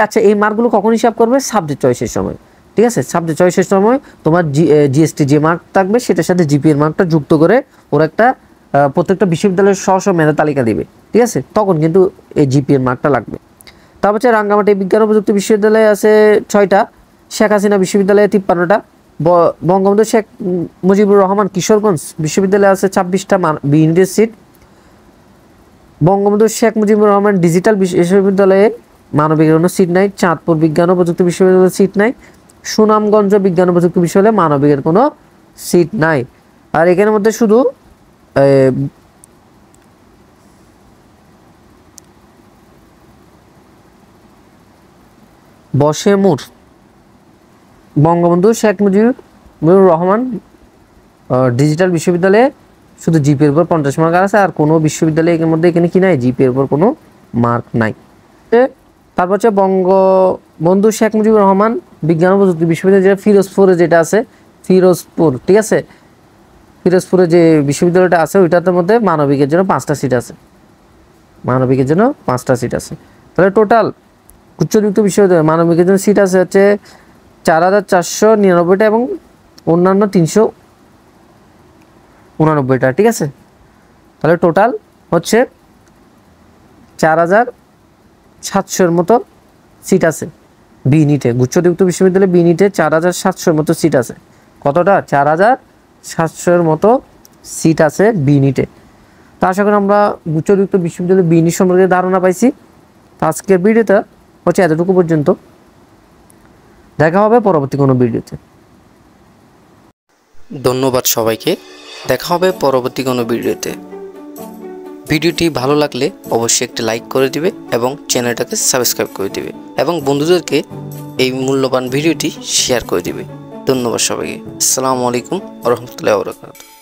আচ্ছা, এই মার্কগুলো কখন হিসাব করবে? সাবজেক্ট চয়েসের সময়, ঠিক আছে। সাবজেক্ট চয়েসের সময় তোমার জিএসটি যে মার্ক থাকবে সেটার সাথে জিপিএর মার্কটা যুক্ত করে ওরা একটা প্রত্যেকটা বিশ্ববিদ্যালয়ের স্ব মেধা তালিকা দিবে, ঠিক আছে। তখন কিন্তু এই জিপিএর মার্কটা লাগবে। তারপর হচ্ছে রাঙ্গামাটি বিজ্ঞান ও প্রযুক্তি বিশ্ববিদ্যালয়ে আছে 6টা। শেখ হাসিনা বিশ্ববিদ্যালয়ে 53টা। বঙ্গবন্ধু শেখ মুজিবুর রহমান কিশোরগঞ্জ বিশ্ববিদ্যালয়ে আছে 26টা বি ইউনিটের সিট। বঙ্গবন্ধু শেখ মুজিবুর রহমান ডিজিটাল বিশ্ববিদ্যালয়ে মানবিকের কোনো সিট নাই। চাঁদপুর বিজ্ঞান ও প্রযুক্তি বিশ্ববিদ্যালয়ের সিট নাই। সুনামগঞ্জ বিজ্ঞান ও প্রযুক্তি বিশ্ববিদ্যালয়ে মানবিকের কোনো সিট নাই। আর এখানের মধ্যে শুধু বশেমুর বঙ্গবন্ধু শেখ মুজিবুর রহমান ডিজিটাল বিশ্ববিদ্যালয়ে শুধু জিপিএর উপর 50 মার্ক আছে, আর কোনো বিশ্ববিদ্যালয়ে এর মধ্যে এখানে কি নাই, জিপিএর উপর কোনো মার্ক নাই। তারপর হচ্ছে বঙ্গবন্ধু শেখ মুজিবুর রহমান বিজ্ঞান ও প্রযুক্তি বিশ্ববিদ্যালয়, যেটা ফিরোজপুরে যেটা আছে, ফিরোজপুর, ঠিক আছে। ফিরোজপুরে যে বিশ্ববিদ্যালয়টা আছে ওইটার মধ্যে মানবিকের জন্য 5টা সিট আছে, মানবিকের জন্য 5টা সিট আছে। তাহলে টোটাল উচ্চযুক্ত বিশ্ববিদ্যালয় মানবিকের জন্য সিট আছে হচ্ছে 4499টা এবং অন্যান্য 389টা, ঠিক আছে। তাহলে টোটাল হচ্ছে 4700-এর মতো সিট আছে বি ইউনিটে। গুচ্ছযুক্ত বিশ্ববিদ্যালয়ে বি ইউনিটে 4700-এর মতো সিট আছে। কতটা? 4700-এর মতো সিট আছে বি ইউনিটে। তা আশা করি আমরা গুচ্ছযুক্ত বিশ্ববিদ্যালয় বি ইউনিট সম্পর্কে ধারণা পাইছি। আজকের ভিডিওটা হচ্ছে এতটুকু পর্যন্ত। দেখা হবে পরবর্তী কোনো ভিডিওতে। ধন্যবাদ সবাইকে, দেখা হবে পরবর্তী কোনো ভিডিওতে। ভিডিওটি ভালো লাগলে অবশ্যই একটি লাইক করে দিবে এবং চ্যানেলটাকে সাবস্ক্রাইব করে দিবে এবং বন্ধুদেরকে এই মূল্যবান ভিডিওটি শেয়ার করে দিবে। ধন্যবাদ সবাইকে। আসসালামু আলাইকুম ওয়া রাহমাতুল্লাহি ওয়া বারাকাতুহু।